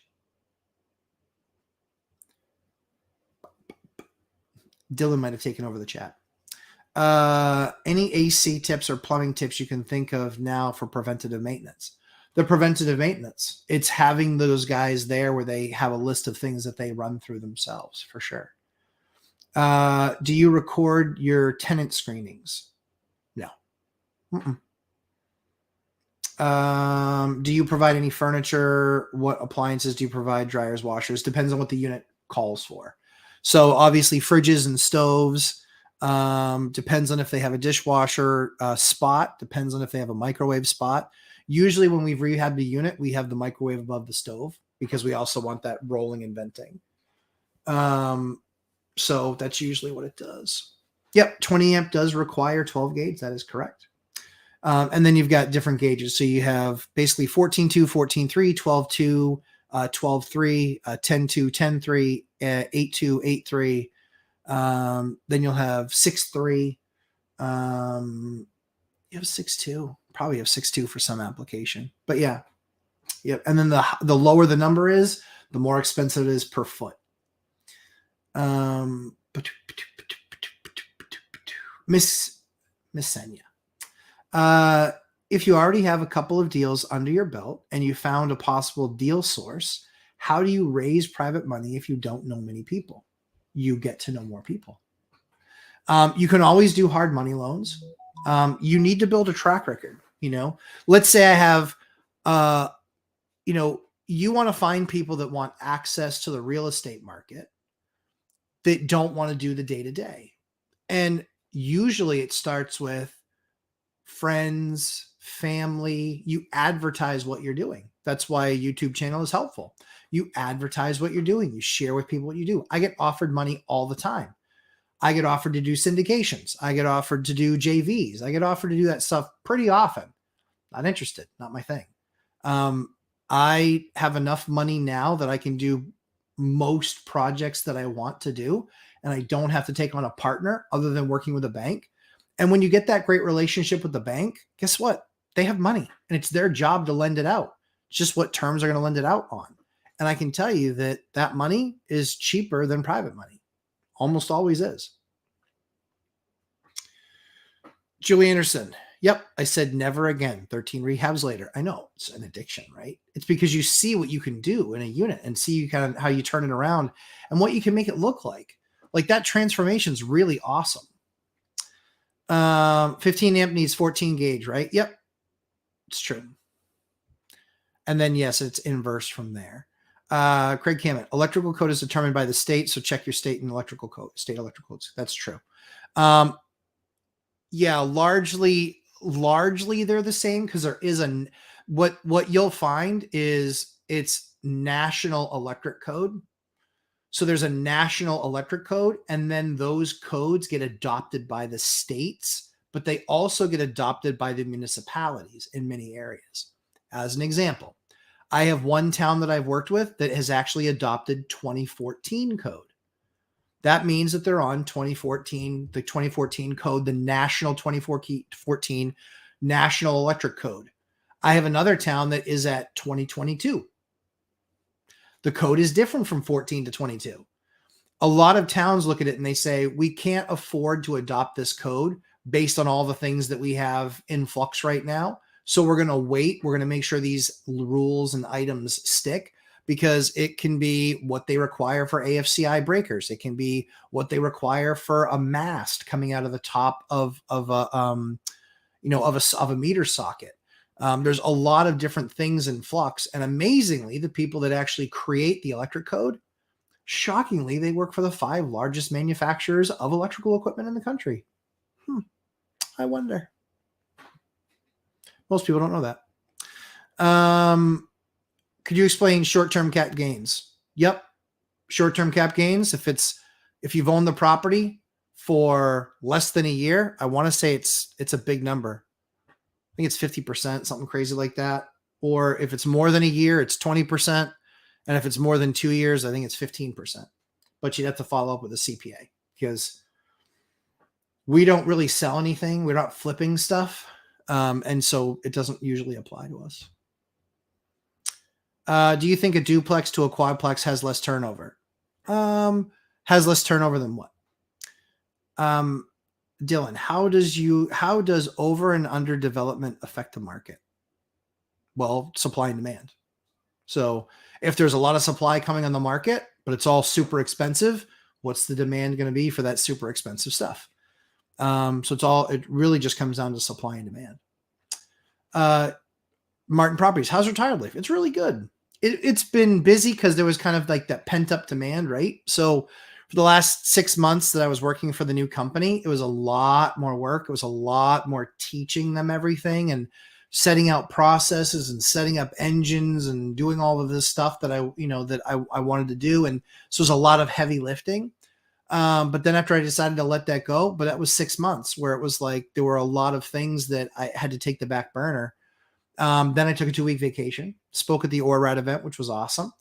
Dylan might have taken over the chat. Any AC tips or plumbing tips you can think of now for preventative maintenance? The preventative maintenance, it's having those guys there where they have a list of things that they run through themselves, for sure. Do you record your tenant screenings? No. Do you provide any furniture? What appliances do you provide? Dryers, washers? Depends on what the unit calls for. So obviously fridges and stoves. Depends on if they have a dishwasher spot. Depends on if they have a microwave spot. Usually when we've rehabbed a unit, we have the microwave above the stove because we also want that rolling and venting. So that's usually what it does. Yep, 20 amp does require 12 gauge. That is correct. And then you've got different gauges. So you have basically 14.2, 14.3, 12.2, 12.3, 10.2, 10.3, 8.2, 8.3. Then you'll have 6.3. You have 6.2. Probably have 6.2 for some application. But yeah. Yep. And then the lower the number is, the more expensive it is per foot. Miss Senya. If you already have a couple of deals under your belt and you found a possible deal source, how do you raise private money if you don't know many people? You get to know more people. You can always do hard money loans. You need to build a track record. Let's say I have, you want to find people that want access to the real estate market that don't want to do the day-to-day. And usually it starts with friends, family. You advertise what you're doing. That's why a YouTube channel is helpful. You advertise what you're doing. You share with people what you do. I get offered money all the time. I get offered to do syndications. I get offered to do JVs. I get offered to do that stuff pretty often. Not interested. Not my thing. I have enough money now that I can do most projects that I want to do. And I don't have to take on a partner other than working with a bank. And when you get that great relationship with the bank, guess what? They have money and it's their job to lend it out. It's just what terms are going to lend it out on. And I can tell you that that money is cheaper than private money. Almost always is. Julie Anderson. Yep. I said never again. 13 rehabs later. I know it's an addiction, right? It's because you see what you can do in a unit and see kind of how you turn it around and what you can make it look like. Like that transformation is really awesome. 15 amp needs 14 gauge, right? Yep. It's true. And then yes, it's inverse from there. Craig Cammett, electrical code is determined by the state. So check your state and electrical code, state electrical codes. That's true. Yeah, largely they're the same because there is what you'll find is it's national electric code. So there's a national electric code, and then those codes get adopted by the states, but they also get adopted by the municipalities in many areas. As an example, I have one town that I've worked with that has actually adopted 2014 code. That means that they're on 2014, the 2014 code, the national 2014 national electric code. I have another town that is at 2022. The code is different from 14 to 22. A lot of towns look at it and they say, we can't afford to adopt this code based on all the things that we have in flux right now. So we're going to wait. We're going to make sure these rules and items stick, because it can be what they require for AFCI breakers. It can be what they require for a mast coming out of the top of a meter socket. There's a lot of different things in flux, and amazingly, the people that actually create the electric code, shockingly, they work for the 5 largest manufacturers of electrical equipment in the country. I wonder. Most people don't know that. Could you explain short-term cap gains? Yep. Short-term cap gains. If you've owned the property for less than a year, I want to say it's a big number. I think it's 50%, something crazy like that. Or if it's more than a year, it's 20%. And if it's more than 2 years, I think it's 15%. But you'd have to follow up with a CPA, because we don't really sell anything. We're not flipping stuff. And so it doesn't usually apply to us. Do you think a duplex to a quadplex has less turnover? Has less turnover than what? Dylan, how does over and under development affect the market? Well, supply and demand. So if there's a lot of supply coming on the market, but it's all super expensive, what's the demand going to be for that super expensive stuff? So it really just comes down to supply and demand. Martin Properties, how's retired life? It's really good. It's been busy because there was kind of like that pent up demand, right? So for the last 6 months that I was working for the new company, it was a lot more work. It was a lot more teaching them everything and setting out processes and setting up engines and doing all of this stuff that I wanted to do. And so it was a lot of heavy lifting. But then after I decided to let that go, but that was 6 months where it was like, there were a lot of things that I had to take the back burner. Then I took a 2-week vacation, spoke at the ORAD event, which was awesome.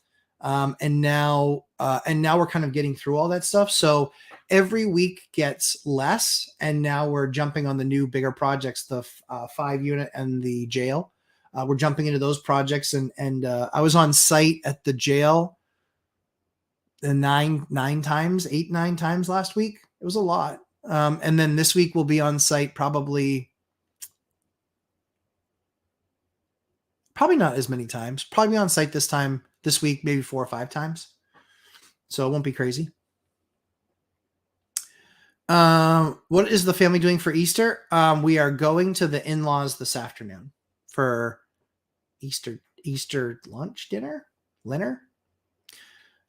And now we're kind of getting through all that stuff. So every week gets less. And now we're jumping on the new bigger projects, the 5-unit and the jail. We're jumping into those projects. And I was on site at the jail 9 times last week. It was a lot. And then this week we'll be on site probably not as many times. Probably be on site this week, maybe 4 or 5 times. So it won't be crazy. What is the family doing for Easter? We are going to the in-laws this afternoon for Easter lunch, dinner.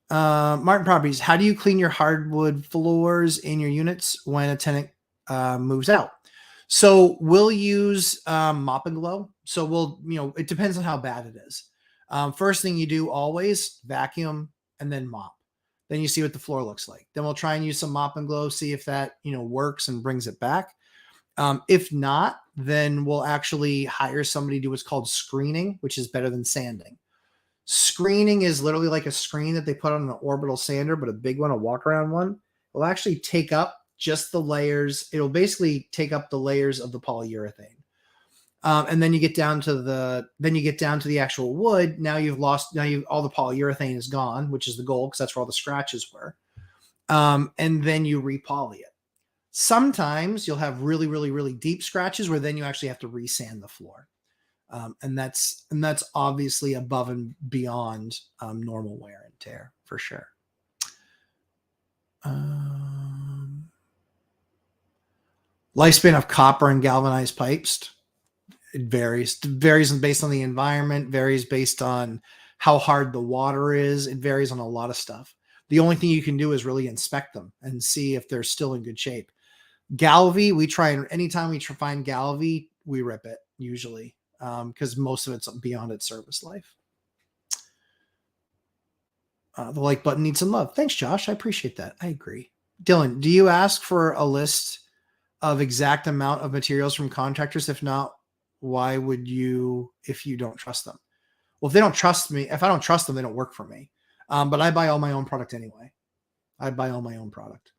Martin Properties, how do you clean your hardwood floors in your units when a tenant moves out? So we'll use mop and glow. So it depends on how bad it is. First thing you do always vacuum and then mop. Then you see what the floor looks like. Then we'll try and use some mop and glow, see if that, works and brings it back. If not, then we'll actually hire somebody to do what's called screening, which is better than sanding. Screening is literally like a screen that they put on an orbital sander, but a big one, a walk around one. It'll actually take up just the layers. It'll basically take up the layers of the polyurethane. And then you get down to the actual wood. Now all the polyurethane is gone, which is the goal, because that's where all the scratches were. And then you repoly it. Sometimes you'll have really, really, really deep scratches where then you actually have to resand the floor. And that's obviously above and beyond normal wear and tear for sure. Lifespan of copper and galvanized pipes. It varies based on the environment, varies based on how hard the water is. It varies on a lot of stuff. The only thing you can do is really inspect them and see if they're still in good shape. Galvy, anytime we find Galvy, we rip it usually, because most of it's beyond its service life. The like button needs some love. Thanks, Josh. I appreciate that. I agree. Dylan, do you ask for a list of exact amount of materials from contractors? If not, why would you, if you don't trust them? Well, if I don't trust them, they don't work for me. But I buy all my own product anyway. I buy all my own product.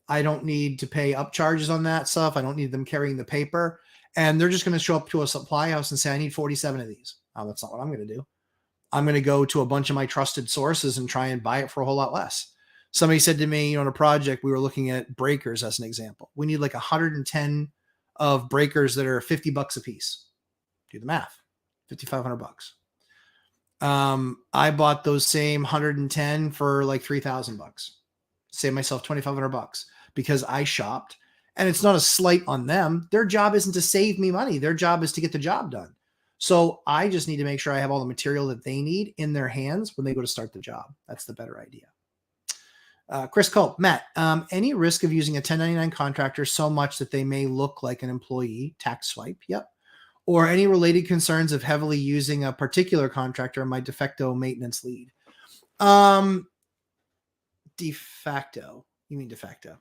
I don't need to pay up charges on that stuff. I don't need them carrying the paper. And they're just going to show up to a supply house and say, I need 47 of these. That's not what I'm going to do. I'm going to go to a bunch of my trusted sources and try and buy it for a whole lot less. Somebody said to me, on a project, we were looking at breakers as an example. We need like 110 of breakers that are $50 a piece. Do the math, $5,500. I bought those same 110 for like $3,000. Save myself $2,500 because I shopped. And it's not a slight on them. Their job isn't to save me money. Their job is to get the job done. So I just need to make sure I have all the material that they need in their hands when they go to start the job. That's the better idea. Chris Culp, Matt, any risk of using a 1099 contractor so much that they may look like an employee? Tax swipe. Yep. Or any related concerns of heavily using a particular contractor in my de facto maintenance lead? De facto. You mean de facto.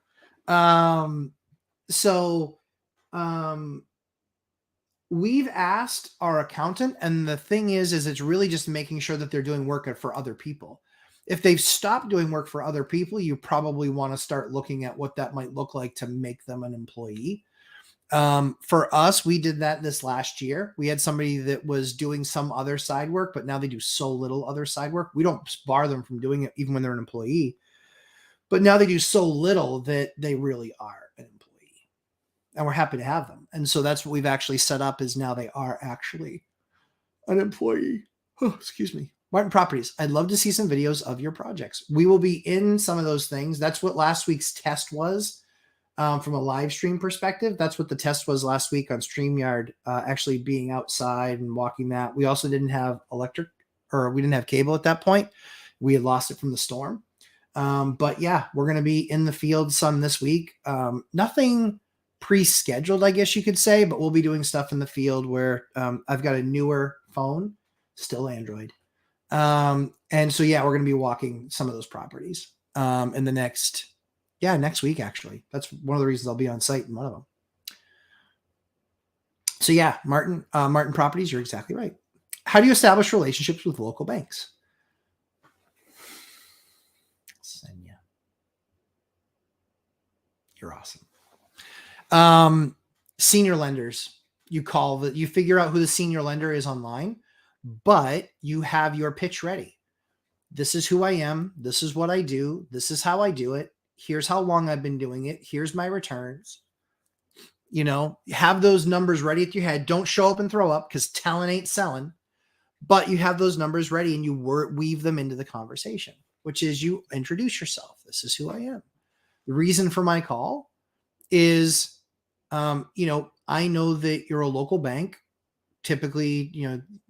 We've asked our accountant, and the thing is it's really just making sure that they're doing work for other people. If they've stopped doing work for other people, you probably want to start looking at what that might look like to make them an employee. For us, we did that this last year. We had somebody that was doing some other side work, but now they do so little other side work. We don't bar them from doing it even when they're an employee, but now they do so little that they really are an employee, and we're happy to have them. And so that's what we've actually set up, is now they are actually an employee. Oh, excuse me. Martin Properties, I'd love to see some videos of your projects. We will be in some of those things. That's what last week's test was. From a live stream perspective, that's what the test was last week on StreamYard, actually being outside and walking that. We also didn't have we didn't have cable at that point. We had lost it from the storm. But yeah, we're going to be in the field some this week. Nothing pre-scheduled, I guess you could say, but we'll be doing stuff in the field where I've got a newer phone, still Android. And so, yeah, we're going to be walking some of those properties in the next week, actually. That's one of the reasons I'll be on site in one of them. So yeah, Martin Properties, you're exactly right. How do you establish relationships with local banks? Senya, you're awesome. Senior lenders, you figure out who the senior lender is online, but you have your pitch ready. This is who I am. This is what I do. This is how I do it. Here's how long I've been doing it. Here's my returns. Have those numbers ready at your head. Don't show up and throw up, because talent ain't selling, but you have those numbers ready and you weave them into the conversation, which is you introduce yourself. This is who I am. The reason for my call is, I know that you're a local bank. Typically,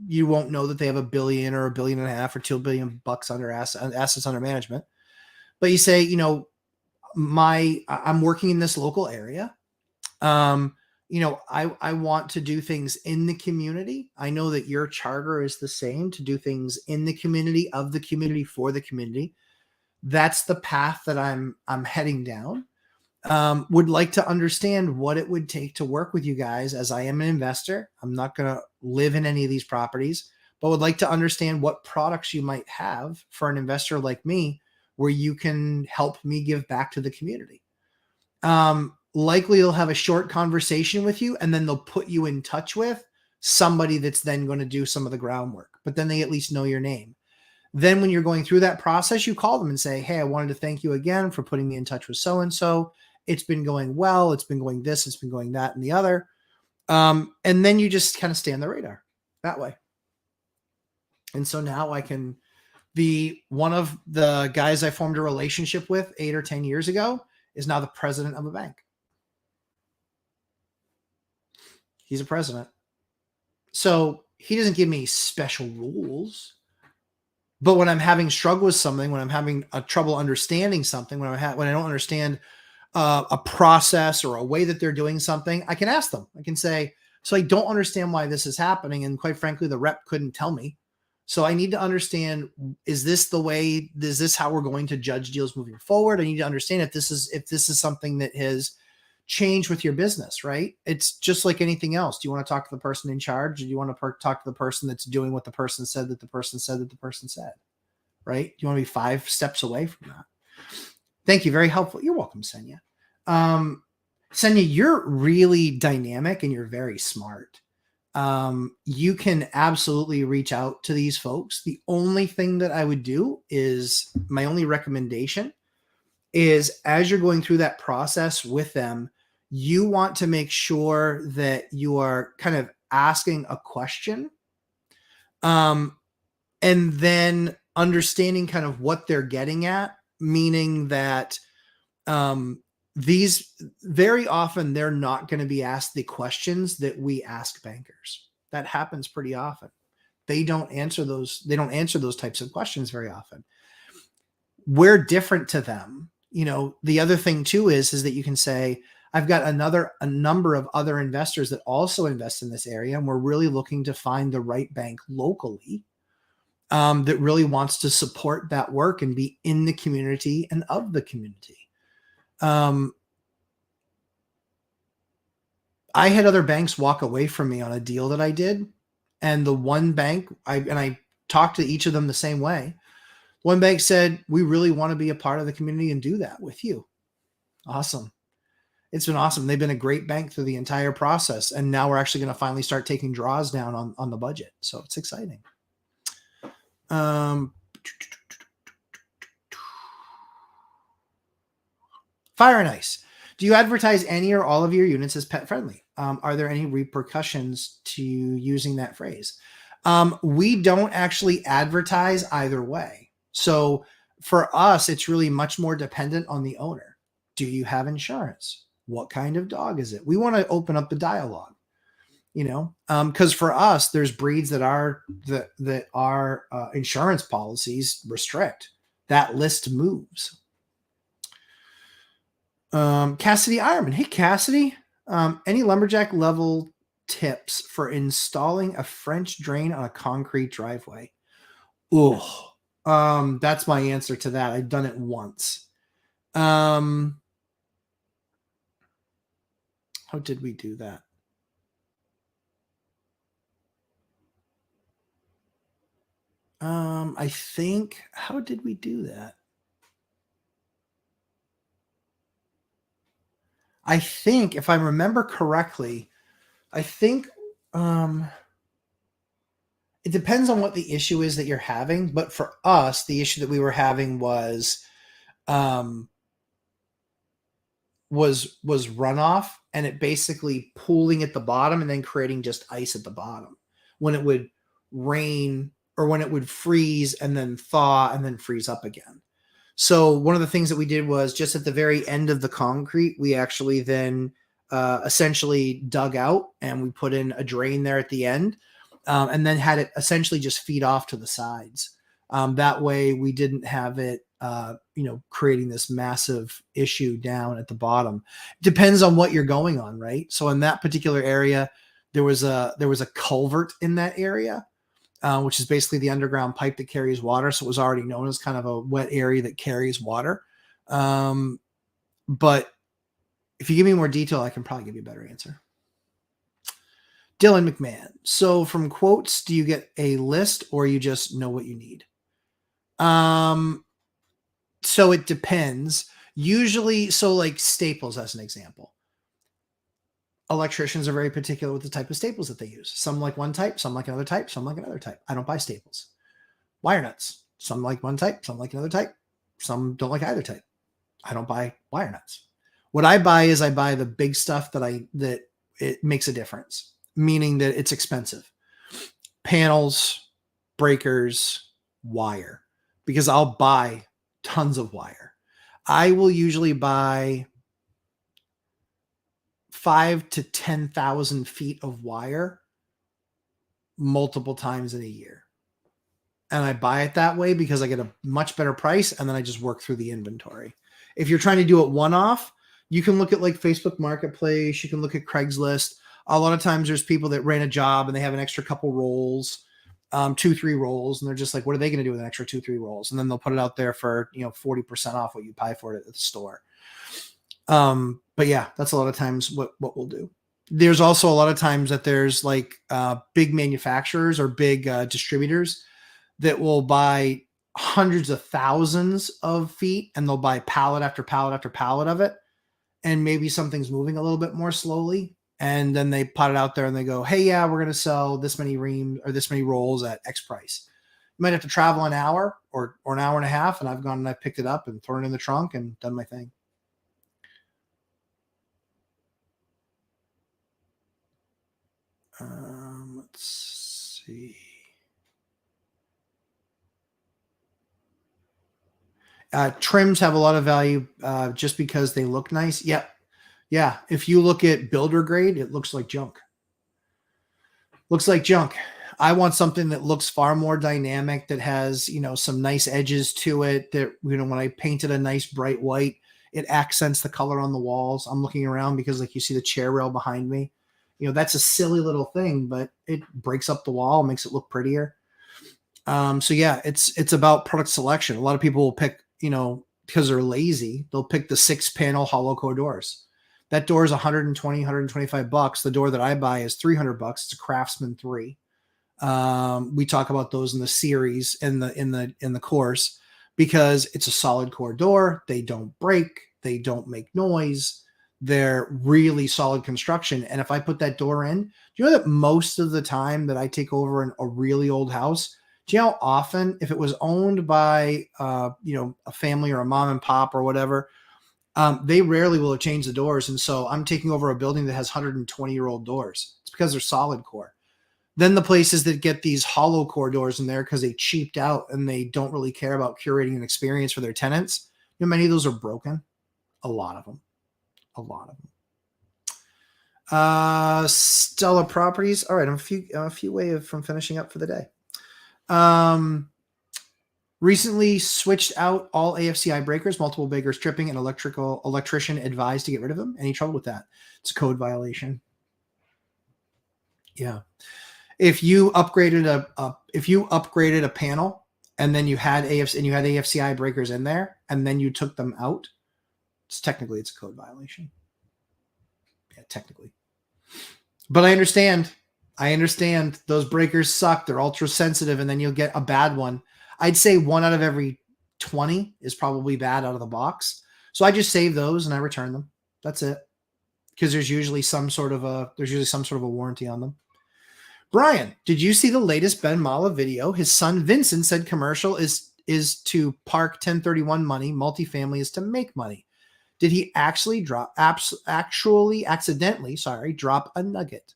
you won't know that they have $1 billion or $1.5 billion or $2 billion under assets under management. But you say, I'm working in this local area. I want to do things in the community. I know that your charter is the same, to do things in the community, of the community, for the community. That's the path that I'm heading down. Would like to understand what it would take to work with you guys, as I am an investor. I'm not going to live in any of these properties, but would like to understand what products you might have for an investor like me, where you can help me give back to the community. Likely they'll have a short conversation with you, and then they'll put you in touch with somebody that's then going to do some of the groundwork, but then they at least know your name. Then when you're going through that process, you call them and say, hey, I wanted to thank you again for putting me in touch with so-and-so. It's been going well. It's been going this, it's been going that and the other. And then you just kind of stay on the radar that way. And so now I can be one of the guys I formed a relationship with 8 or 10 years ago is now the president of a bank. He's a president. So he doesn't give me special rules. But when I'm having struggle with something, when I'm having a trouble understanding something, when I don't understand a process or a way that they're doing something, I can ask them. I can say, so I don't understand why this is happening. And quite frankly, the rep couldn't tell me. So I need to understand, is this how we're going to judge deals moving forward? I need to understand if this is something that has changed with your business, right? It's just like anything else. Do you want to talk to the person in charge? Or do you want to talk to the person that's doing what the person said that the person said that the person said, right? Do you want to be 5 steps away from that? Thank you. Very helpful. You're welcome, Senya. Senya, you're really dynamic and you're very smart. You can absolutely reach out to these folks. The only thing that I would do is, my only recommendation is, as you're going through that process with them, You want to make sure that you are kind of asking a question, um, and then understanding kind of what they're getting at, meaning that these very often they're not going to be asked the questions that we ask bankers. That happens pretty often. They don't answer those types of questions very often. We're different to them. The other thing too is that you can say, I've got a number of other investors that also invest in this area, and we're really looking to find the right bank locally, that really wants to support that work and be in the community and of the community. I had other banks walk away from me on a deal that I did, and the one bank, I talked to each of them the same way. One bank said, we really want to be a part of the community and do that with you. Awesome. It's been awesome. They've been a great bank through the entire process. And now we're actually going to finally start taking draws down on the budget. So it's exciting. Fire and Ice. Do you advertise any or all of your units as pet friendly? Are there any repercussions to using that phrase? We don't actually advertise either way. So for us, it's really much more dependent on the owner. Do you have insurance? What kind of dog is it? We want to open up the dialogue, because for us, there's breeds that our insurance policies restrict. That list moves. Cassidy Ironman. Hey, Cassidy. Any lumberjack level tips for installing a French drain on a concrete driveway? That's my answer to that. I've done it once. How did we do that? I think, how did we do that? I think if I remember correctly, I think it depends on what the issue is that you're having. But for us, the issue that we were having was runoff, and it basically pooling at the bottom and then creating just ice at the bottom when it would rain, or when it would freeze and then thaw and then freeze up again. So one of the things that we did was just at the very end of the concrete, we actually then essentially dug out and we put in a drain there at the end, and then had it essentially just feed off to the sides. That way we didn't have it, creating this massive issue down at the bottom. Depends on what you're going on, right? So in that particular area, there was a culvert in that area, which is basically the underground pipe that carries water. So it was already known as kind of a wet area that carries water. But if you give me more detail, I can probably give you a better answer. Dylan McMahon. So from quotes, do you get a list or you just know what you need? So it depends. Usually, so like staples as an example. Electricians are very particular with the type of staples that they use. Some like one type, some like another type, some like another type. I don't buy staples. Wire nuts. Some like one type, some like another type. Some don't like either type. I don't buy wire nuts. What I buy is I buy the big stuff that it makes a difference, meaning that it's expensive. Panels, breakers, wire, because I'll buy tons of wire. I will usually buy 5 to 10,000 feet of wire multiple times in a year. And I buy it that way because I get a much better price, and then I just work through the inventory. If you're trying to do it one-off, you can look at like Facebook Marketplace, you can look at Craigslist. A lot of times there's people that ran a job and they have an extra couple rolls, 2-3 rolls, and they're just like, what are they going to do with an extra 2-3 rolls? And then they'll put it out there for 40% off what you buy for it at the store. But yeah, that's a lot of times what we'll do. There's also a lot of times that there's like big manufacturers or big distributors that will buy hundreds of thousands of feet, and they'll buy pallet after pallet after pallet of it. And maybe something's moving a little bit more slowly. And then they put it out there and they go, hey, yeah, we're going to sell this many reams or this many rolls at X price. You might have to travel an hour or an hour and a half. And I've gone and I've picked it up and thrown it in the trunk and done my thing. Let's see. Trims have a lot of value just because they look nice. Yep. Yeah. If you look at builder grade, it looks like junk. Looks like junk. I want something that looks far more dynamic, that has, some nice edges to it, that, when I painted a nice bright white, it accents the color on the walls. I'm looking around because, like, you see the chair rail behind me. That's a silly little thing, but it breaks up the wall, makes it look prettier. So yeah, it's about product selection. A lot of people will pick, because they're lazy, they'll pick the 6-panel hollow core doors. That door is 120, 125 bucks. The door that I buy is 300 bucks. It's a Craftsman 3. We talk about those in the series, in the course, because it's a solid core door. They don't break. They don't make noise. They're really solid construction. And if I put that door in, do you know that most of the time that I take over a really old house, do you know how often, if it was owned by, a family or a mom and pop or whatever, they rarely will have changed the doors. And so I'm taking over a building that has 120-year-old doors. It's because they're solid core. Then the places that get these hollow core doors in there because they cheaped out and they don't really care about curating an experience for their tenants, many of those are broken. A lot of them. Stella Properties. All right, I'm a few away from finishing up for the day. Recently switched out all AFCI breakers, multiple breakers tripping, and electrician advised to get rid of them. Any trouble with that? It's a code violation. Yeah. If you upgraded a panel and then you had AFCI breakers in there and then you took them out, it's a code violation. Yeah, technically. But I understand those breakers suck. They're ultra sensitive, and then you'll get a bad one. I'd say 1 out of every 20 is probably bad out of the box. So I just save those and I return them. That's it. Because there's usually some sort of a warranty on them. Brian, did you see the latest Ben Mala video? His son Vincent said commercial is to park 1031 money, multifamily is to make money. Did he accidentally drop a nugget?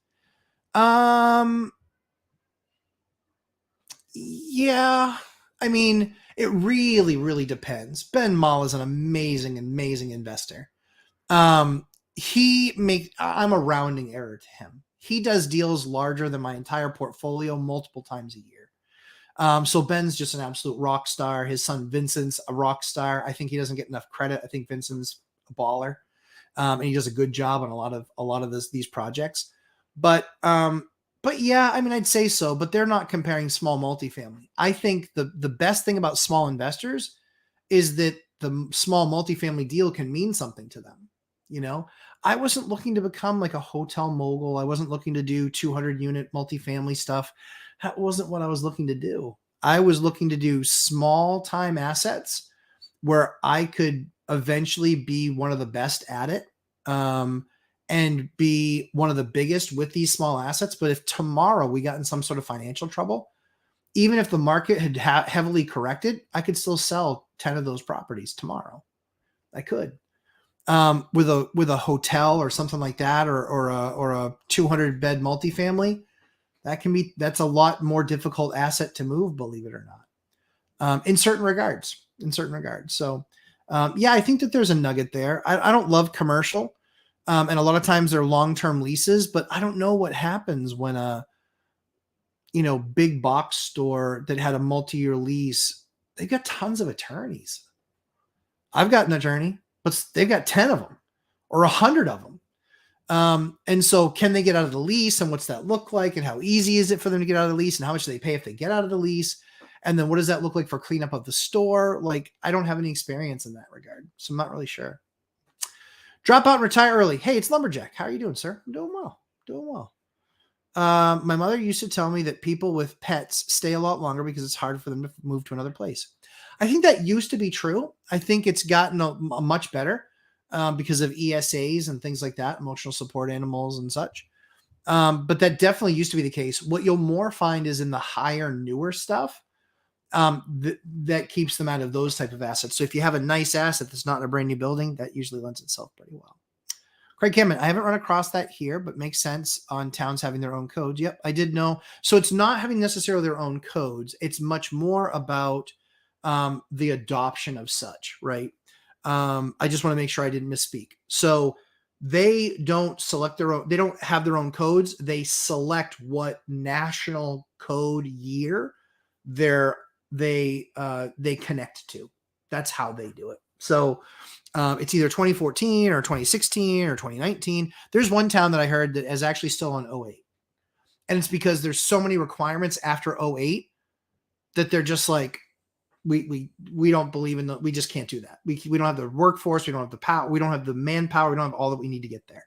Yeah. I mean, it really, really depends. Ben Mala is an amazing, amazing investor. I'm a rounding error to him. He does deals larger than my entire portfolio multiple times a year. So Ben's just an absolute rock star. His son Vincent's a rock star. I think he doesn't get enough credit. I think Vincent's a baller, and he does a good job on a lot of these projects. But yeah, I mean, I'd say so. But they're not comparing small multifamily. I think the best thing about small investors is that the small multifamily deal can mean something to them. I wasn't looking to become like a hotel mogul. I wasn't looking to do 200-unit multifamily stuff. That wasn't what I was looking to do. I was looking to do small time assets where I could eventually be one of the best at it, and be one of the biggest with these small assets. But if tomorrow we got in some sort of financial trouble, even if the market had heavily corrected, I could still sell 10 of those properties tomorrow. I could. With a hotel or something like that, or a 200-bed multifamily, that's a lot more difficult asset to move, believe it or not, in certain regards. So, yeah, I think that there's a nugget there. I don't love commercial, and a lot of times they're long-term leases, but I don't know what happens when a big box store that had a multi-year lease, they've got tons of attorneys. I've got an attorney, but they've got 10 of them or 100 of them. And so can they get out of the lease, and what's that look like, and how easy is it for them to get out of the lease, and how much do they pay if they get out of the lease? And then what does that look like for cleanup of the store? Like, I don't have any experience in that regard, so I'm not really sure. Drop out and retire early. Hey, it's Lumberjack. How are you doing, sir? I'm doing well. My mother used to tell me that people with pets stay a lot longer because it's hard for them to move to another place. I think that used to be true. I think it's gotten a much better because of ESAs and things like that, emotional support animals and such. But that definitely used to be the case. What you'll more find is in the higher, newer stuff, that keeps them out of those type of assets. So if you have a nice asset that's not in a brand new building, that usually lends itself pretty well. Craig Cameron, I haven't run across that here, but makes sense on towns having their own codes. Yep, I did know. So it's not having necessarily their own codes. It's much more about the adoption of such, right? I just want to make sure I didn't misspeak. So they don't select their own, they don't have their own codes. They select what national code year they connect to. That's how they do it. So it's either 2014 or 2016 or 2019. There's one town that I heard that is actually still on 08. And it's because there's so many requirements after 08 that they're just like, we don't believe in we just can't do that. We don't have the workforce. We don't have the power. We don't have the manpower. We don't have all that we need to get there.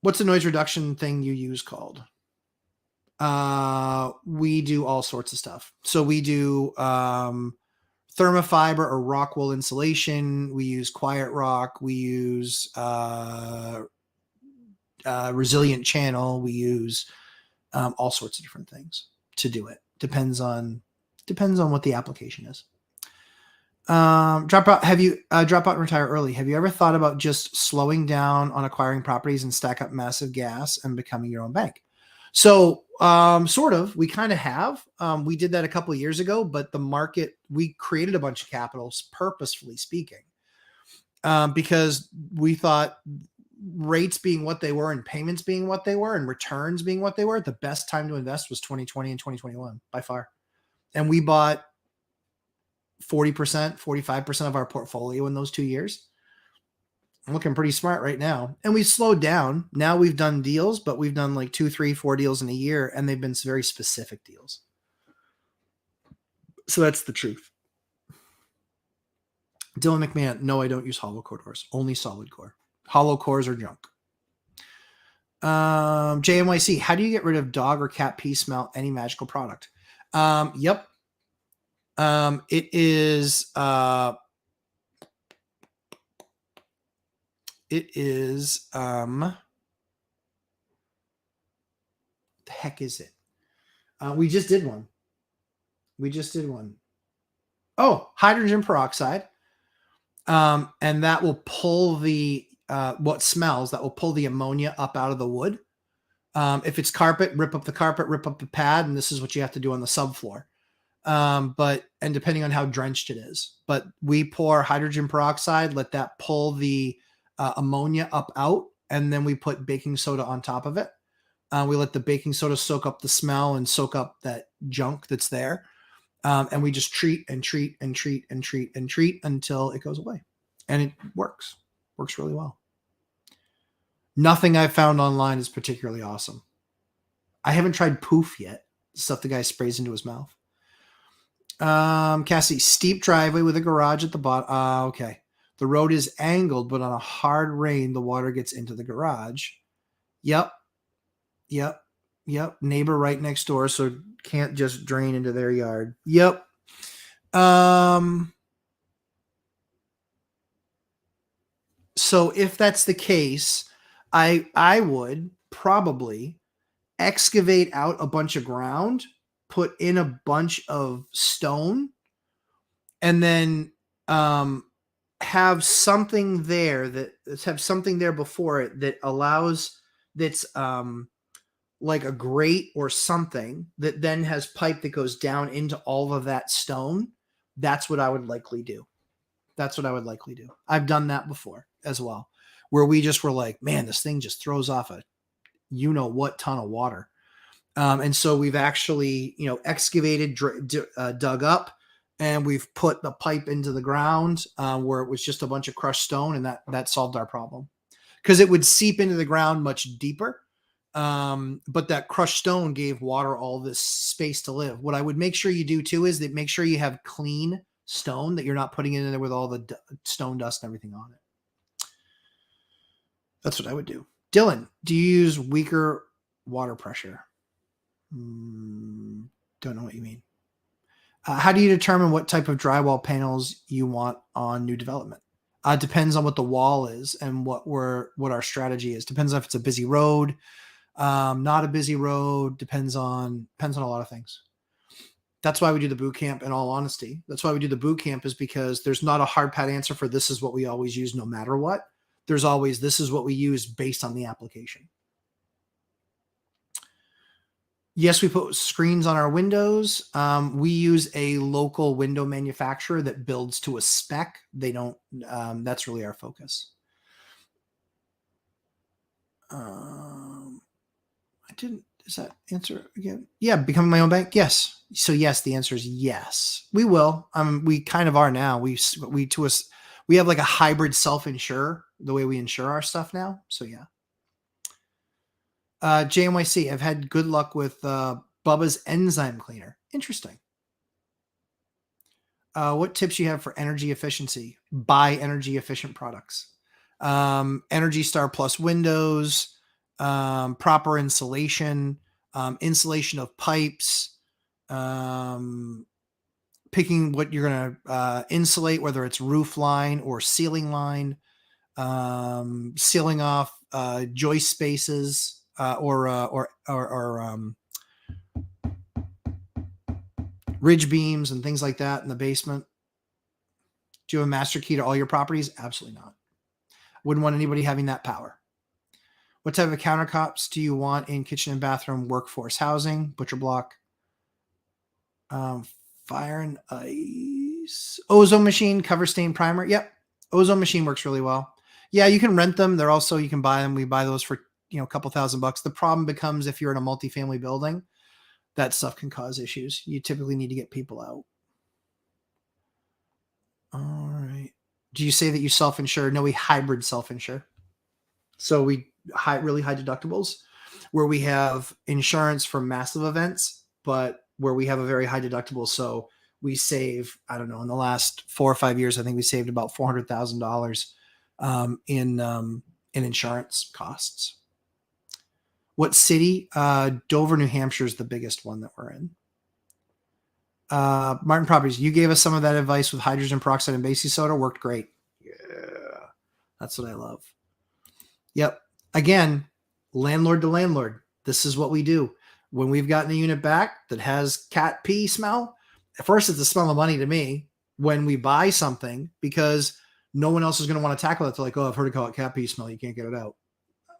What's the noise reduction thing you use called? We do all sorts of stuff. So we do thermofiber or rock wool insulation. We use quiet rock. We use resilient channel. We use all sorts of different things to do it. Depends on what the application is. Drop out and retire early. Have you ever thought about just slowing down on acquiring properties and stack up massive gas and becoming your own bank? So sort of, we kind of have. We did that a couple of years ago, but the market, we created a bunch of capitals, purposefully speaking, because we thought rates being what they were and payments being what they were and returns being what they were, the best time to invest was 2020 and 2021 by far. And we bought 40%, 45% of our portfolio in those 2 years. I'm looking pretty smart right now. And we slowed down. Now we've done deals, but we've done like 2, 3, 4 deals in a year, and they've been very specific deals. So that's the truth. Dylan McMahon, no, I don't use hollow core doors, only solid core. Hollow cores are junk. JMYC, how do you get rid of dog or cat pee smell? Any magical product? Yep. It is the heck is it? We just did one. Oh, hydrogen peroxide. And that will pull what smells, that will pull the ammonia up out of the wood. If it's carpet, rip up the carpet, rip up the pad. And this is what you have to do on the subfloor. And depending on how drenched it is, but we pour hydrogen peroxide, let that pull the ammonia up out. And then we put baking soda on top of it. We let the baking soda soak up the smell and soak up that junk that's there. And we just treat until it goes away. And it works really well. Nothing I've found online is particularly awesome. I haven't tried poof yet. The stuff the guy sprays into his mouth. Cassie, steep driveway with a garage at the bottom. Okay. The road is angled, but on a hard rain, the water gets into the garage. Yep. Neighbor right next door, so can't just drain into their yard. Yep. So if that's the case, I would probably excavate out a bunch of ground, put in a bunch of stone, and then have something there before it that allows that's like a grate or something that then has pipe that goes down into all of that stone. That's what I would likely do. I've done that before as well, where we just were like, man, this thing just throws off a what ton of water. And so we've actually, excavated, dug up, and we've put the pipe into the ground where it was just a bunch of crushed stone, and that solved our problem, because it would seep into the ground much deeper. But that crushed stone gave water all this space to live. What I would make sure you do too is that make sure you have clean stone, that you're not putting it in there with all the stone dust and everything on it. That's what I would do. Dylan, do you use weaker water pressure? Don't know what you mean. How do you determine what type of drywall panels you want on new development? It depends on what the wall is and what our strategy is. Depends on if it's a busy road, not a busy road. Depends on a lot of things. That's why we do the boot camp, in all honesty. That's why we do the boot camp, is because there's not a hard pat answer for this is what we always use no matter what. there's always, this is what we use based on the application. Yes, we put screens on our windows. We use a local window manufacturer that builds to a spec. They don't, that's really our focus. Does that answer again? Yeah. Becoming my own bank. Yes. So yes, the answer is yes, we will. We kind of are now. We have like a hybrid self-insure the way we insure our stuff now. So yeah. JNYC, I've had good luck with Bubba's enzyme cleaner. Interesting. What tips you have for energy efficiency? Buy energy efficient products. Energy Star Plus windows, proper insulation, insulation of pipes, picking what you're going to insulate, whether it's roof line or ceiling line, sealing off joist spaces. Or ridge beams and things like that in the basement. Do you have a master key to all your properties? Absolutely not. Wouldn't want anybody having that power. What type of countertops do you want in kitchen and bathroom workforce housing? Butcher block. Fire and ice. Ozone machine, cover stain primer. Yep. Ozone machine works really well. Yeah, you can rent them. They're also, you can buy them. We buy those for, a couple $1,000. The problem becomes if you're in a multifamily building, that stuff can cause issues. You typically need to get people out. All right. Do you say that you self-insure? No, we hybrid self-insure. So we really high deductibles where we have insurance for massive events, but where we have a very high deductible. So we save, I don't know, in the last 4 or 5 years, I think we saved about $400,000 in insurance costs. What city? Dover, New Hampshire is the biggest one that we're in. Martin Properties, you gave us some of that advice with hydrogen peroxide and baking soda. Worked great. Yeah, that's what I love. Yep. Again, landlord to landlord. This is what we do. When we've gotten a unit back that has cat pee smell, at first it's the smell of money to me when we buy something because no one else is going to want to tackle it. They're like, oh, I've heard it called cat pee smell. You can't get it out.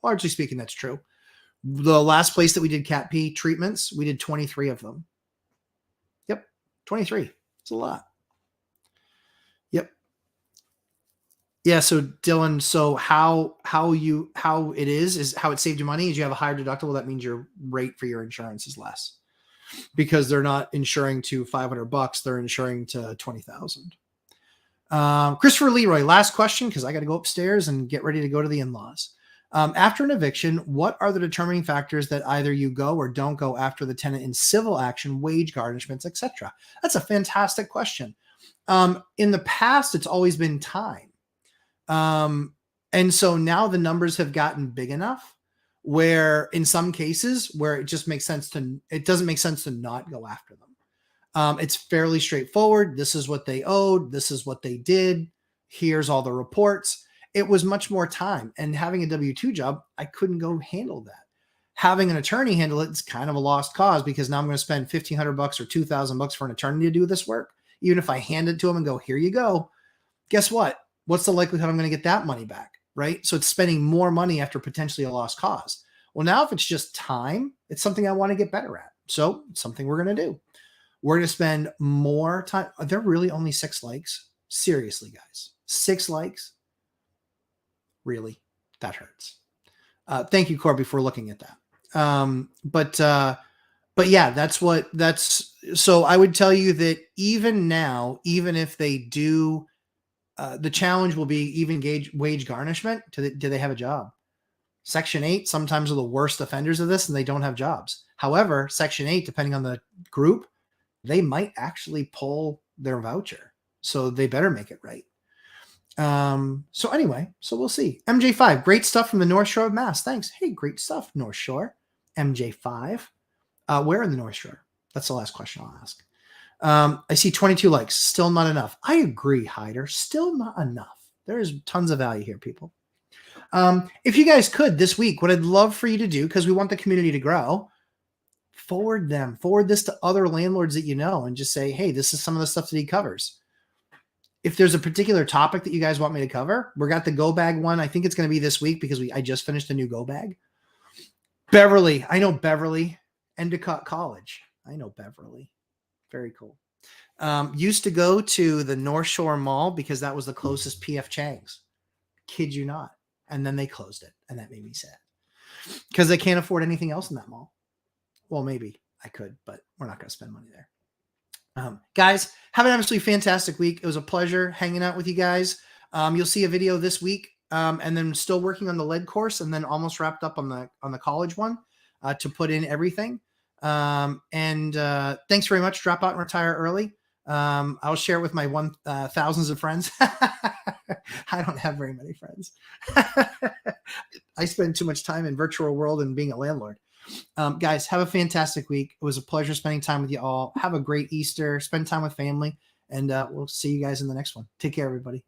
Largely speaking, that's true. The last place that we did cat pee treatments, we did 23 of them. Yep. 23. It's a lot. Yep. Yeah. So Dylan, so how it is how it saved you money is you have a higher deductible. That means your rate for your insurance is less because they're not insuring to $500. They're insuring to 20,000. Christopher Leroy, last question, because I got to go upstairs and get ready to go to the in-laws. After an eviction, what are the determining factors that either you go or don't go after the tenant in civil action, wage garnishments, etc.? That's a fantastic question. In the past, it's always been time. And so now the numbers have gotten big enough where in some cases where it doesn't make sense to not go after them. It's fairly straightforward. This is what they owed. This is what they did. Here's all the reports. It was much more time, and having a W-2 job, I couldn't go handle that. Having an attorney handle it's kind of a lost cause because now I'm going to spend $1,500 or $2,000 for an attorney to do this work. Even if I hand it to them and go, here you go. Guess what? What's the likelihood I'm going to get that money back? Right. So it's spending more money after potentially a lost cause. Well, now if it's just time, it's something I want to get better at. So it's something we're going to do. We're going to spend more time. Are there really only 6 likes? Seriously, guys, 6 likes. Really, that hurts. Thank you, Corby, for looking at that. But yeah, so I would tell you that even now, even if they do, the challenge will be even wage garnishment. Do they have a job? Section 8 sometimes are the worst offenders of this and they don't have jobs. However, Section 8, depending on the group, they might actually pull their voucher. So they better make it right. So anyway, so we'll see. MJ5, great stuff from the North Shore of Mass. Thanks. Hey, great stuff, North Shore. MJ5. Where in the North Shore? That's the last question I'll ask. I see 22 likes. Still not enough. I agree, Hyder. Still not enough. There is tons of value here, people. If you guys could this week, what I'd love for you to do, because we want the community to grow, forward this to other landlords that you know and just say, hey, this is some of the stuff that he covers. if there's a particular topic that you guys want me to cover, we got the go bag one. I think it's going to be this week because I just finished a new go bag. Beverly. I know Beverly. Endicott College. I know Beverly. Very cool. Used to go to the North Shore Mall because that was the closest PF Chang's. Kid you not. And then they closed it. And that made me sad. Because they can't afford anything else in that mall. Well, maybe I could, but we're not going to spend money there. Guys, have an absolutely fantastic week. It was a pleasure hanging out with you guys. You'll see a video this week, and then still working on the lead course, and then almost wrapped up on the college one to put in everything. Thanks very much. Drop out and retire early. I'll share it with my thousands of friends. I don't have very many friends. I spend too much time in virtual world and being a landlord. Guys, have a fantastic week. It was a pleasure spending time with you all. Have a great Easter. Spend time with family, and we'll see you guys in the next one. Take care, everybody.